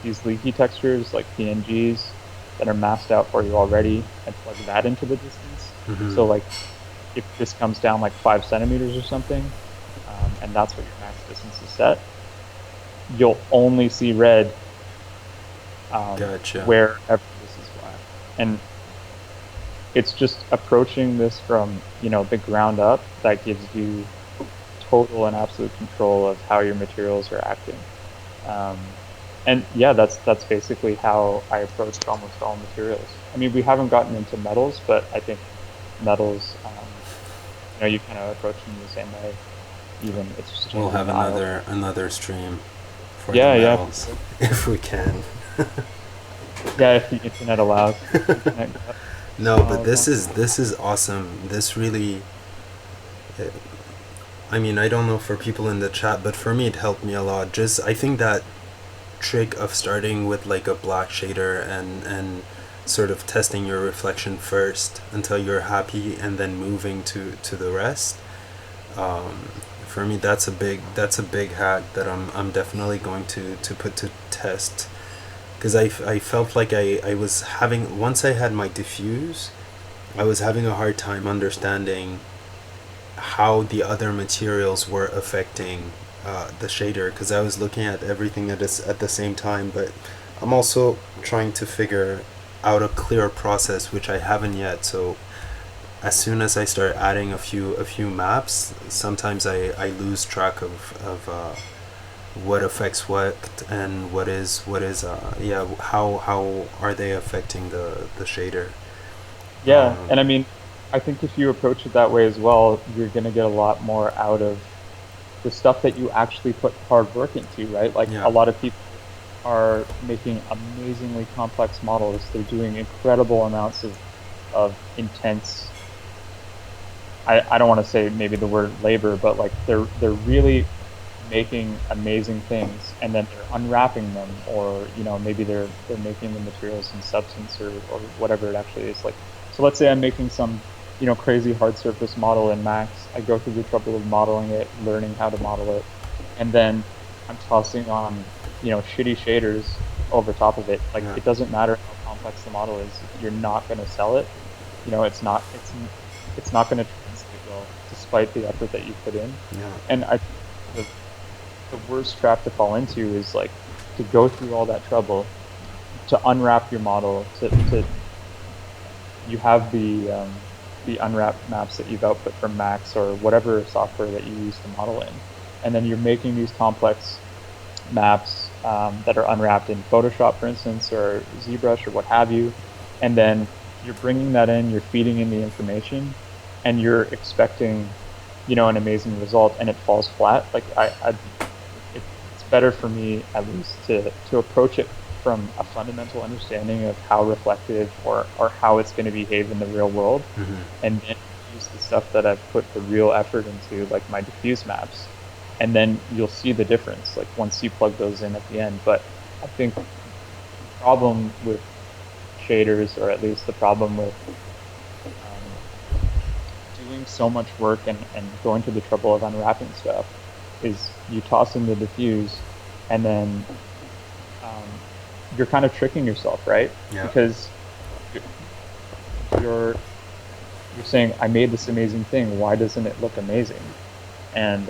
these leaky textures like PNGs that are masked out for you already and plug that into the distance. Mm-hmm. So like if this comes down like 5 centimeters or something, and that's what your max distance is set, you'll only see red Gotcha. wherever this is black. And it's just approaching this from, you know, the ground up that gives you total and absolute control of how your materials are acting. And yeah, that's basically how I approached almost all materials. I mean, we haven't gotten into metals, but I think metals, you know, you kind of approach them the same way. Even it's just we'll have another stream for the metals, if we can. Yeah, if the internet allows. No, but this is awesome. This really, I mean, I don't know for people in the chat, but for me it helped me a lot. Just I think that trick of starting with like a black shader and sort of testing your reflection first until you're happy and then moving to the rest. For me, that's a big hack that I'm definitely going to put to test, because I felt like I was having, once I had my diffuse, I was having a hard time understanding how the other materials were affecting the shader, because I was looking at everything at the same time, but I'm also trying to figure out a clear process, which I haven't yet. So as soon as I start adding a few maps, sometimes I lose track of what affects what and what is how are they affecting the shader. Yeah, and I mean, I think if you approach it that way as well, you're going to get a lot more out of the stuff that you actually put hard work into, right? Like a lot of people are making amazingly complex models. They're doing incredible amounts of intense, I don't want to say maybe the word labor, but like they're really making amazing things, and then they're unwrapping them, or, you know, maybe they're making the materials in substance or whatever it actually is. Like, so let's say I'm making some crazy hard surface model in Max. I go through the trouble of modeling it, learning how to model it, and then I'm tossing on, shitty shaders over top of it. Like Yeah. it doesn't matter how complex the model is, you're not going to sell it. It's not going to translate well, despite the effort that you put in. Yeah. And I think the worst trap to fall into is like to go through all that trouble to unwrap your model to you have the unwrapped maps that you've output from Max or whatever software that you use to model in, and then you're making these complex maps that are unwrapped in Photoshop, for instance, or ZBrush or what have you, and then you're bringing that in, you're feeding in the information, and you're expecting, an amazing result, and it falls flat. Like it's better for me at least to approach it from a fundamental understanding of how reflective or how it's going to behave in the real world, Hmm. and then use the stuff that I've put the real effort into, like my diffuse maps, and then you'll see the difference, like once you plug those in at the end. But I think the problem with shaders, or at least the problem with doing so much work and going to the trouble of unwrapping stuff, is you toss in the diffuse, and then um, you're kind of tricking yourself, right? Yeah. Because you're you're saying, I made this amazing thing. Why doesn't it look amazing? And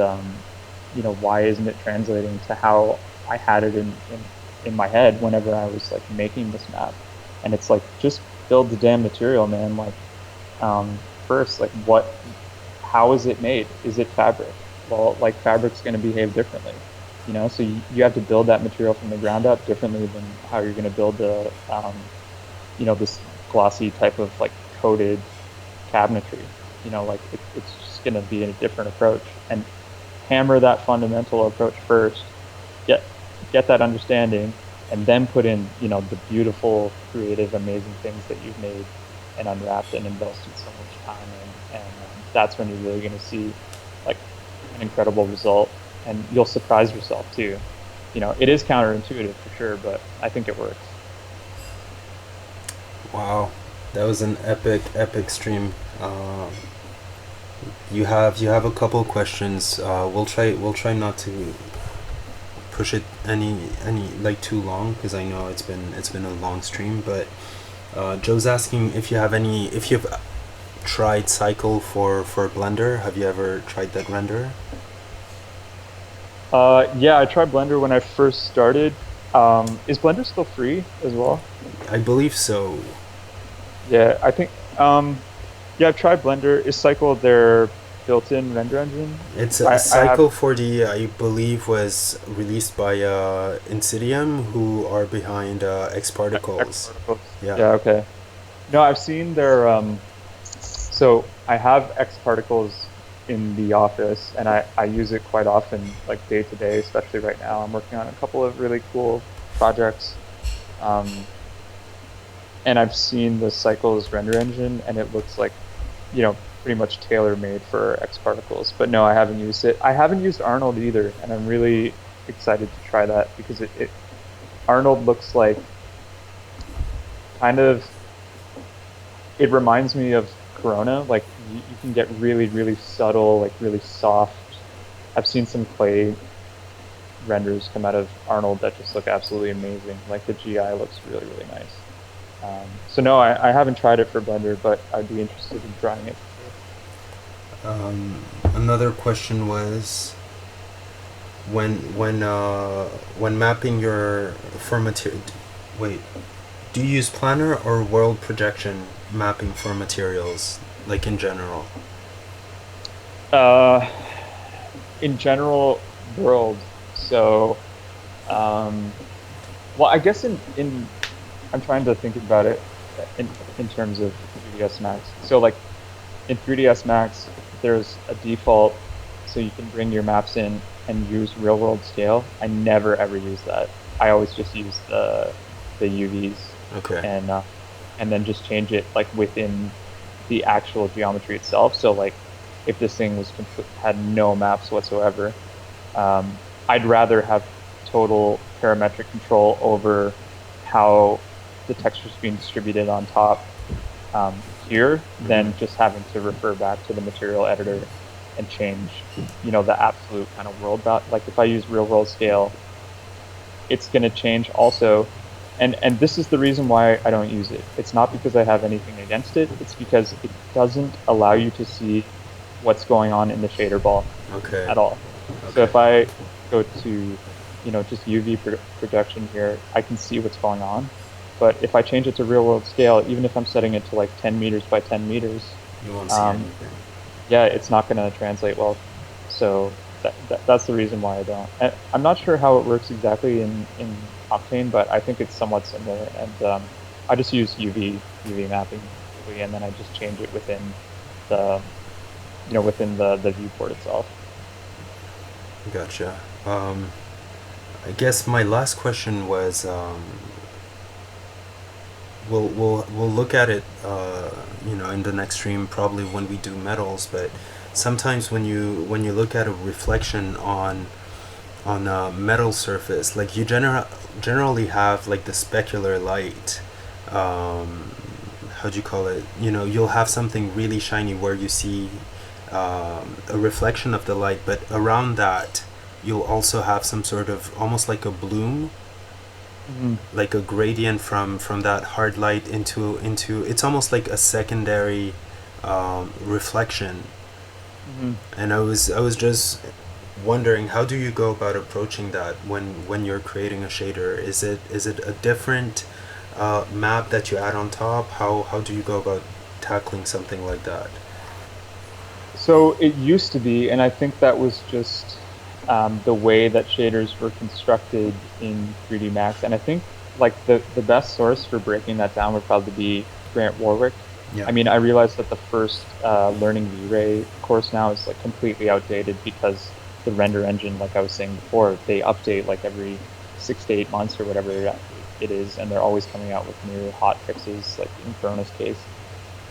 why isn't it translating to how I had it in my head whenever I was like making this map? And it's like, just build the damn material, man. Like, first, like, how is it made? Is it fabric? Well, like, fabric's going to behave differently, so you have to build that material from the ground up differently than how you're going to build this glossy type of like coated cabinetry. Like it's just going to be a different approach, and hammer that fundamental approach first, get that understanding, and then put in, the beautiful, creative, amazing things that you've made and unwrapped and invested so much time in. And that's when you're really going to see like an incredible result, and you'll surprise yourself too. It is counterintuitive for sure, but I think it works. Wow, that was an epic stream. You have a couple questions. We'll try not to push it any like too long, because I know it's been a long stream. But Joe's asking if you've tried Cycle for Blender. Have you ever tried that render? Yeah, I tried Blender when I first started. Is Blender still free as well? I believe so. Yeah, I think. Yeah, I've tried Blender. Is Cycle their built-in render engine? It's a I have Cycle 4D, I believe, was released by Insidium, who are behind X X Particles. particles. Yeah. Yeah, okay. No, I've seen their. So I have X particles in the office, and I use it quite often, like day to day. Especially right now, I'm working on a couple of really cool projects. Um, and I've seen the Cycles render engine, and it looks like, pretty much tailor made for X particles. But no, I haven't used it. I haven't used Arnold either, and I'm really excited to try that because it Arnold looks like kind of, it reminds me of Corona. Like you can get really, really subtle, like really soft. I've seen some clay renders come out of Arnold that just look absolutely amazing. Like the GI looks really, really nice. So no, I haven't tried it for Blender, but I'd be interested in trying it for sure. Another question was, when mapping your for material. Wait, do you use planner or world projection mapping for materials, like in general? Uh, in general, world. So, um, well, I guess I'm trying to think about it in terms of 3ds Max. So like in 3ds Max, there's a default, so you can bring your maps in and use real world scale. I never ever use that. I always just use the UVs, Okay. and then just change it like within the actual geometry itself. So like if this thing had no maps whatsoever, I'd rather have total parametric control over how the texture's being distributed on top. here Mm-hmm. than just having to refer back to the material editor and change, the absolute kind of world dot. Like if I use real world scale, it's going to change also. And this is the reason why I don't use it. It's not because I have anything against it. It's because it doesn't allow you to see what's going on in the shader ball Okay. at all. So Okay. if I go to, just UV projection here, I can see what's going on. But if I change it to real world scale, even if I'm setting it to like 10 meters by 10 meters, You won't see um, anything. yeah, it's not going to translate well. So that's the reason why I don't. I'm not sure how it works exactly in Octane, but I think it's somewhat similar. And I just use UV mapping, basically, and then I just change it within the within the viewport itself. Gotcha. I guess my last question was, we'll look at it, in the next stream, probably when we do metals. But sometimes when you look at a reflection on a metal surface, like you generally have like the specular light. How do you call it? You'll have something really shiny where you see a reflection of the light, but around that you'll also have some sort of almost like a bloom, Hmm. like a gradient from that hard light into it's almost like a secondary reflection. Hmm. And I was just wondering, how do you go about approaching that when you're creating a shader? Is it a different map that you add on top? How do you go about tackling something like that? So it used to be, and I think that was just the way that shaders were constructed in 3D Max. And I think like the best source for breaking that down would probably be Grant Warwick. Yeah. I mean, I realized that the first Learning V-Ray course now is like completely outdated because the render engine, like I was saying before, they update like every 6 to 8 months or whatever it is, and they're always coming out with new hot fixes, like in Corona's case.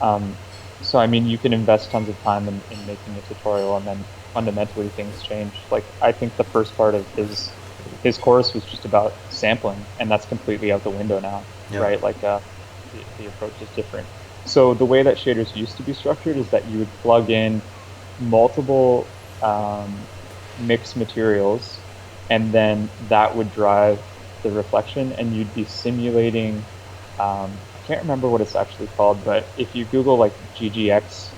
Um, so I mean, you can invest tons of time in making a tutorial, and then fundamentally things change. Like I think the first part of his course was just about sampling, and that's completely out the window now, Yeah. right? Like the approach is different. So the way that shaders used to be structured is that you would plug in multiple mixed materials, and then that would drive the reflection, and you'd be simulating. I can't remember what it's actually called, but if you Google like GGX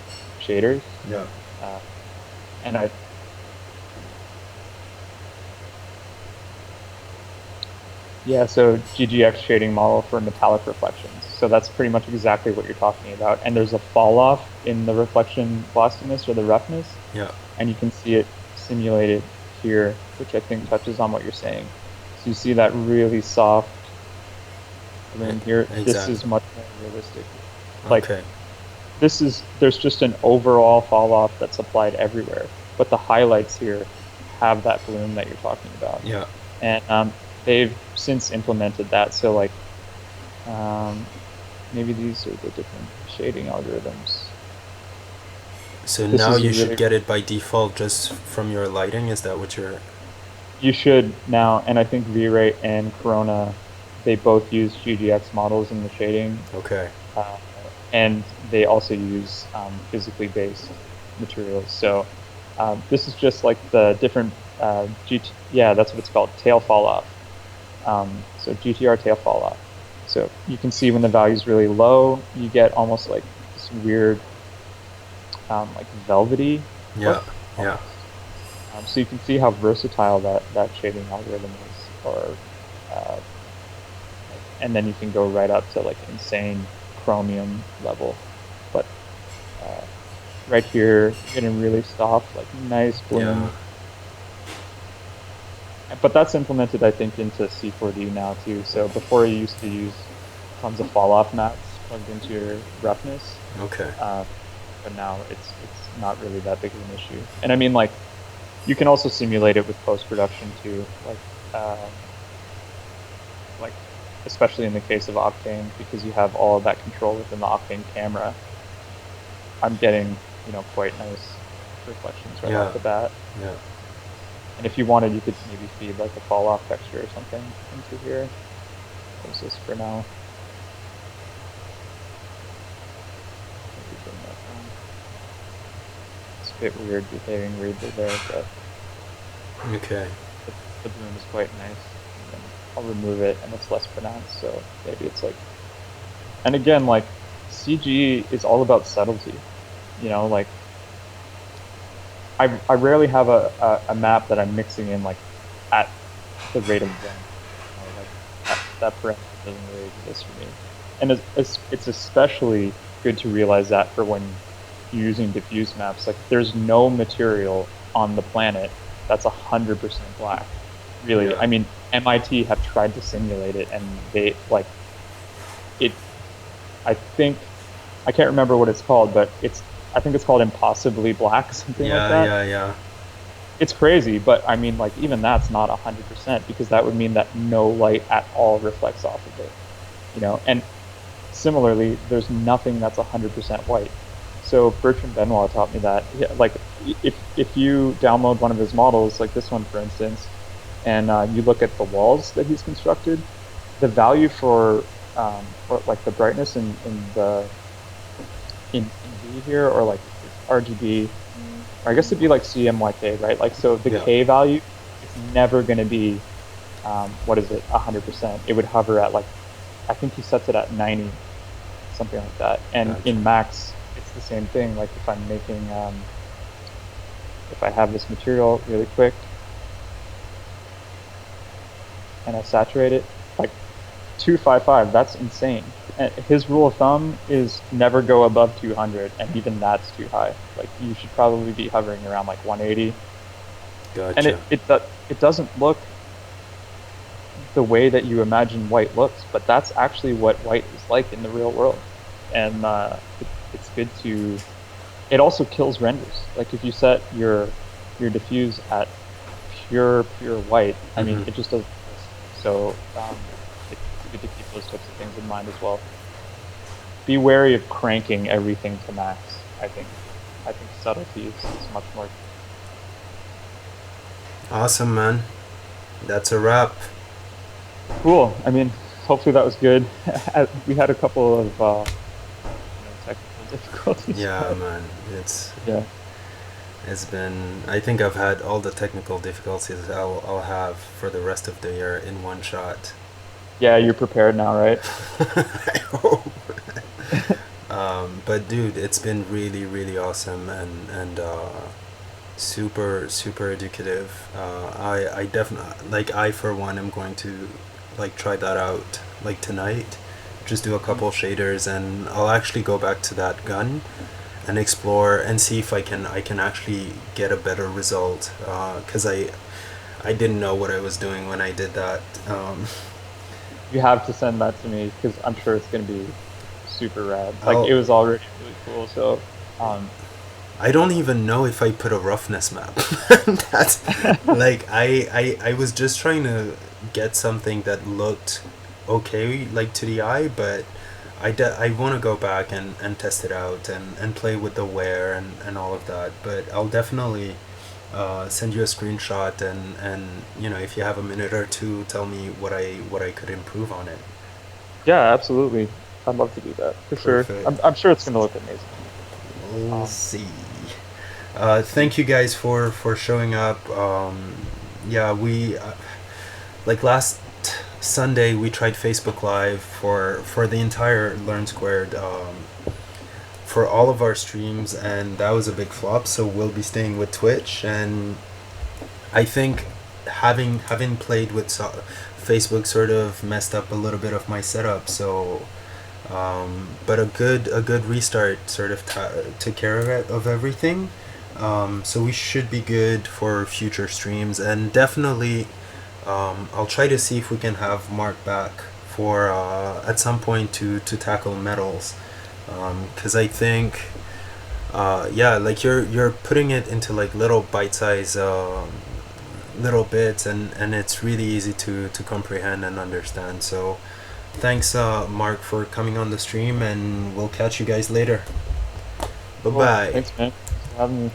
shaders, Yeah. uh, and I yeah, so GGX shading model for metallic reflections. So that's pretty much exactly what you're talking about. And there's a fall off in the reflection glossiness or the roughness, Yeah. and you can see it simulated here, which I think touches on what you're saying. So you see that really soft bloom here. This is Exactly. much more realistic. Like Okay. there's just an overall fall off that's applied everywhere, but the highlights here have that bloom that you're talking about. Yeah. And they've since implemented that. So like um, maybe these are the different shading algorithms. So This now is you should really, get it by default just from your lighting. Is that what you're? you should now, and I think V-Ray and Corona, they both use GGX models in the shading, Okay. uh, and they also use physically based materials. So this is just like the different yeah, that's what it's called, tail fall off. So GTR tail fall off. So you can see when the value is really low, you get almost like this weird, like velvety Yeah. look Yeah. almost. So you can see how versatile that shading algorithm is, or and then you can go right up to like insane chromium level. But uh, right here, you're getting really soft, like nice Yeah. bloom. But that's implemented, I think, into C4D now too. So before you used to use tons of fall off mats plugged into your roughness, Okay. uh, but now it's not really that big of an issue. And I mean, like you can also simulate it with post production too, like especially in the case of Octane, because you have all of that control within the Octane camera. I'm getting quite nice reflections right off Yeah. the bat. Yeah. And if you wanted, you could maybe feed like a fall off texture or something into here. Close this for now. bit weird behaving weirdly there, but Okay. the, the bloom is quite nice. And then I'll remove it, and it's less pronounced, so maybe it's like. And again, like CG is all about subtlety. You know, like I rarely have a map that I'm mixing in like at the rate of one. You know, like that parameter doesn't really exist for me. And it's especially good to realize that for when you're using diffuse maps. Like there's no material on the planet that's 100% black. Really, Yeah. I mean, MIT have tried to simulate it, and they like it. I think I can't remember what it's called, but I think it's called impossibly black, something like Yeah, that. yeah, yeah. It's crazy, but I mean, like even that's not 100% because that would mean that no light at all reflects off of it, you know. And similarly, there's nothing that's 100% white. So Bertrand Benoit taught me that. Yeah, like if you download one of his models, like this one for instance, and you look at the walls that he's constructed, the value for like the brightness in V here, or like RGB, or I guess it'd be like CMYK, right? Like so the Yeah. K value, it's never going to be what is it, 100%. It would hover at like, I think he sets it at 90, something like that. And Gotcha. in Max, it's the same thing. Like if I'm making, if I have this material really quick and I saturate it, like 255, that's insane. And his rule of thumb is never go above 200, and even that's too high. Like you should probably be hovering around like 180. And Gotcha. it doesn't look the way that you imagine white looks, but that's actually what white is like in the real world. And it's good to. It also kills renders. Like if you set your diffuse at pure white, I mean Mm-hmm. it just doesn't exist. So it's good to keep those types of things in mind as well. Be wary of cranking everything to max. I think subtlety is much more. Awesome, man. That's a wrap. Cool. I mean, hopefully that was good. We had a couple of technical difficulties, Yeah, but man. It's yeah, it's been. I think I've had all the technical difficulties I'll have for the rest of the year in one shot. yeah. You're prepared now, right? I hope. But dude, it's been really, really awesome and super, super educative. I definitely like. I for one am going to like try that out like tonight. Just do a Mhm. couple shaders and I'll actually go back to that gun and explore and see if I can actually get a better result. Cause I didn't know what I was doing when I did that. You have to send that to me because I'm sure it's gonna be super rad. Like I'll it was already really cool. So, um, I don't even know if I put a roughness map. That's like I was just trying to get something that looked okay like to the eye, but I want to go back and test it out and play with the wear and all of that. But I'll definitely send you a screenshot and you know if you have a minute or two, tell me what I could improve on it. yeah, absolutely. I'd love to do that for sure. Perfect. I'm sure it's gonna look amazing. We'll Um, see. Thank you guys for showing up. Yeah, we like last Sunday we tried Facebook Live for the entire Learn Squared for all of our streams, and that was a big flop. So we'll be staying with Twitch, and I think having played with Facebook sort of messed up a little bit of my setup. So but a good restart sort of took care of of everything. So we should be good for future streams, and definitely I'll try to see if we can have Mark back for at some point to tackle metals, because I think yeah, like you're putting it into like little bite size little bits, and it's really easy to comprehend and understand. So thanks, Mark, for coming on the stream, and we'll catch you guys later. Bye cool. bye. Thanks, man. Thanks for having me.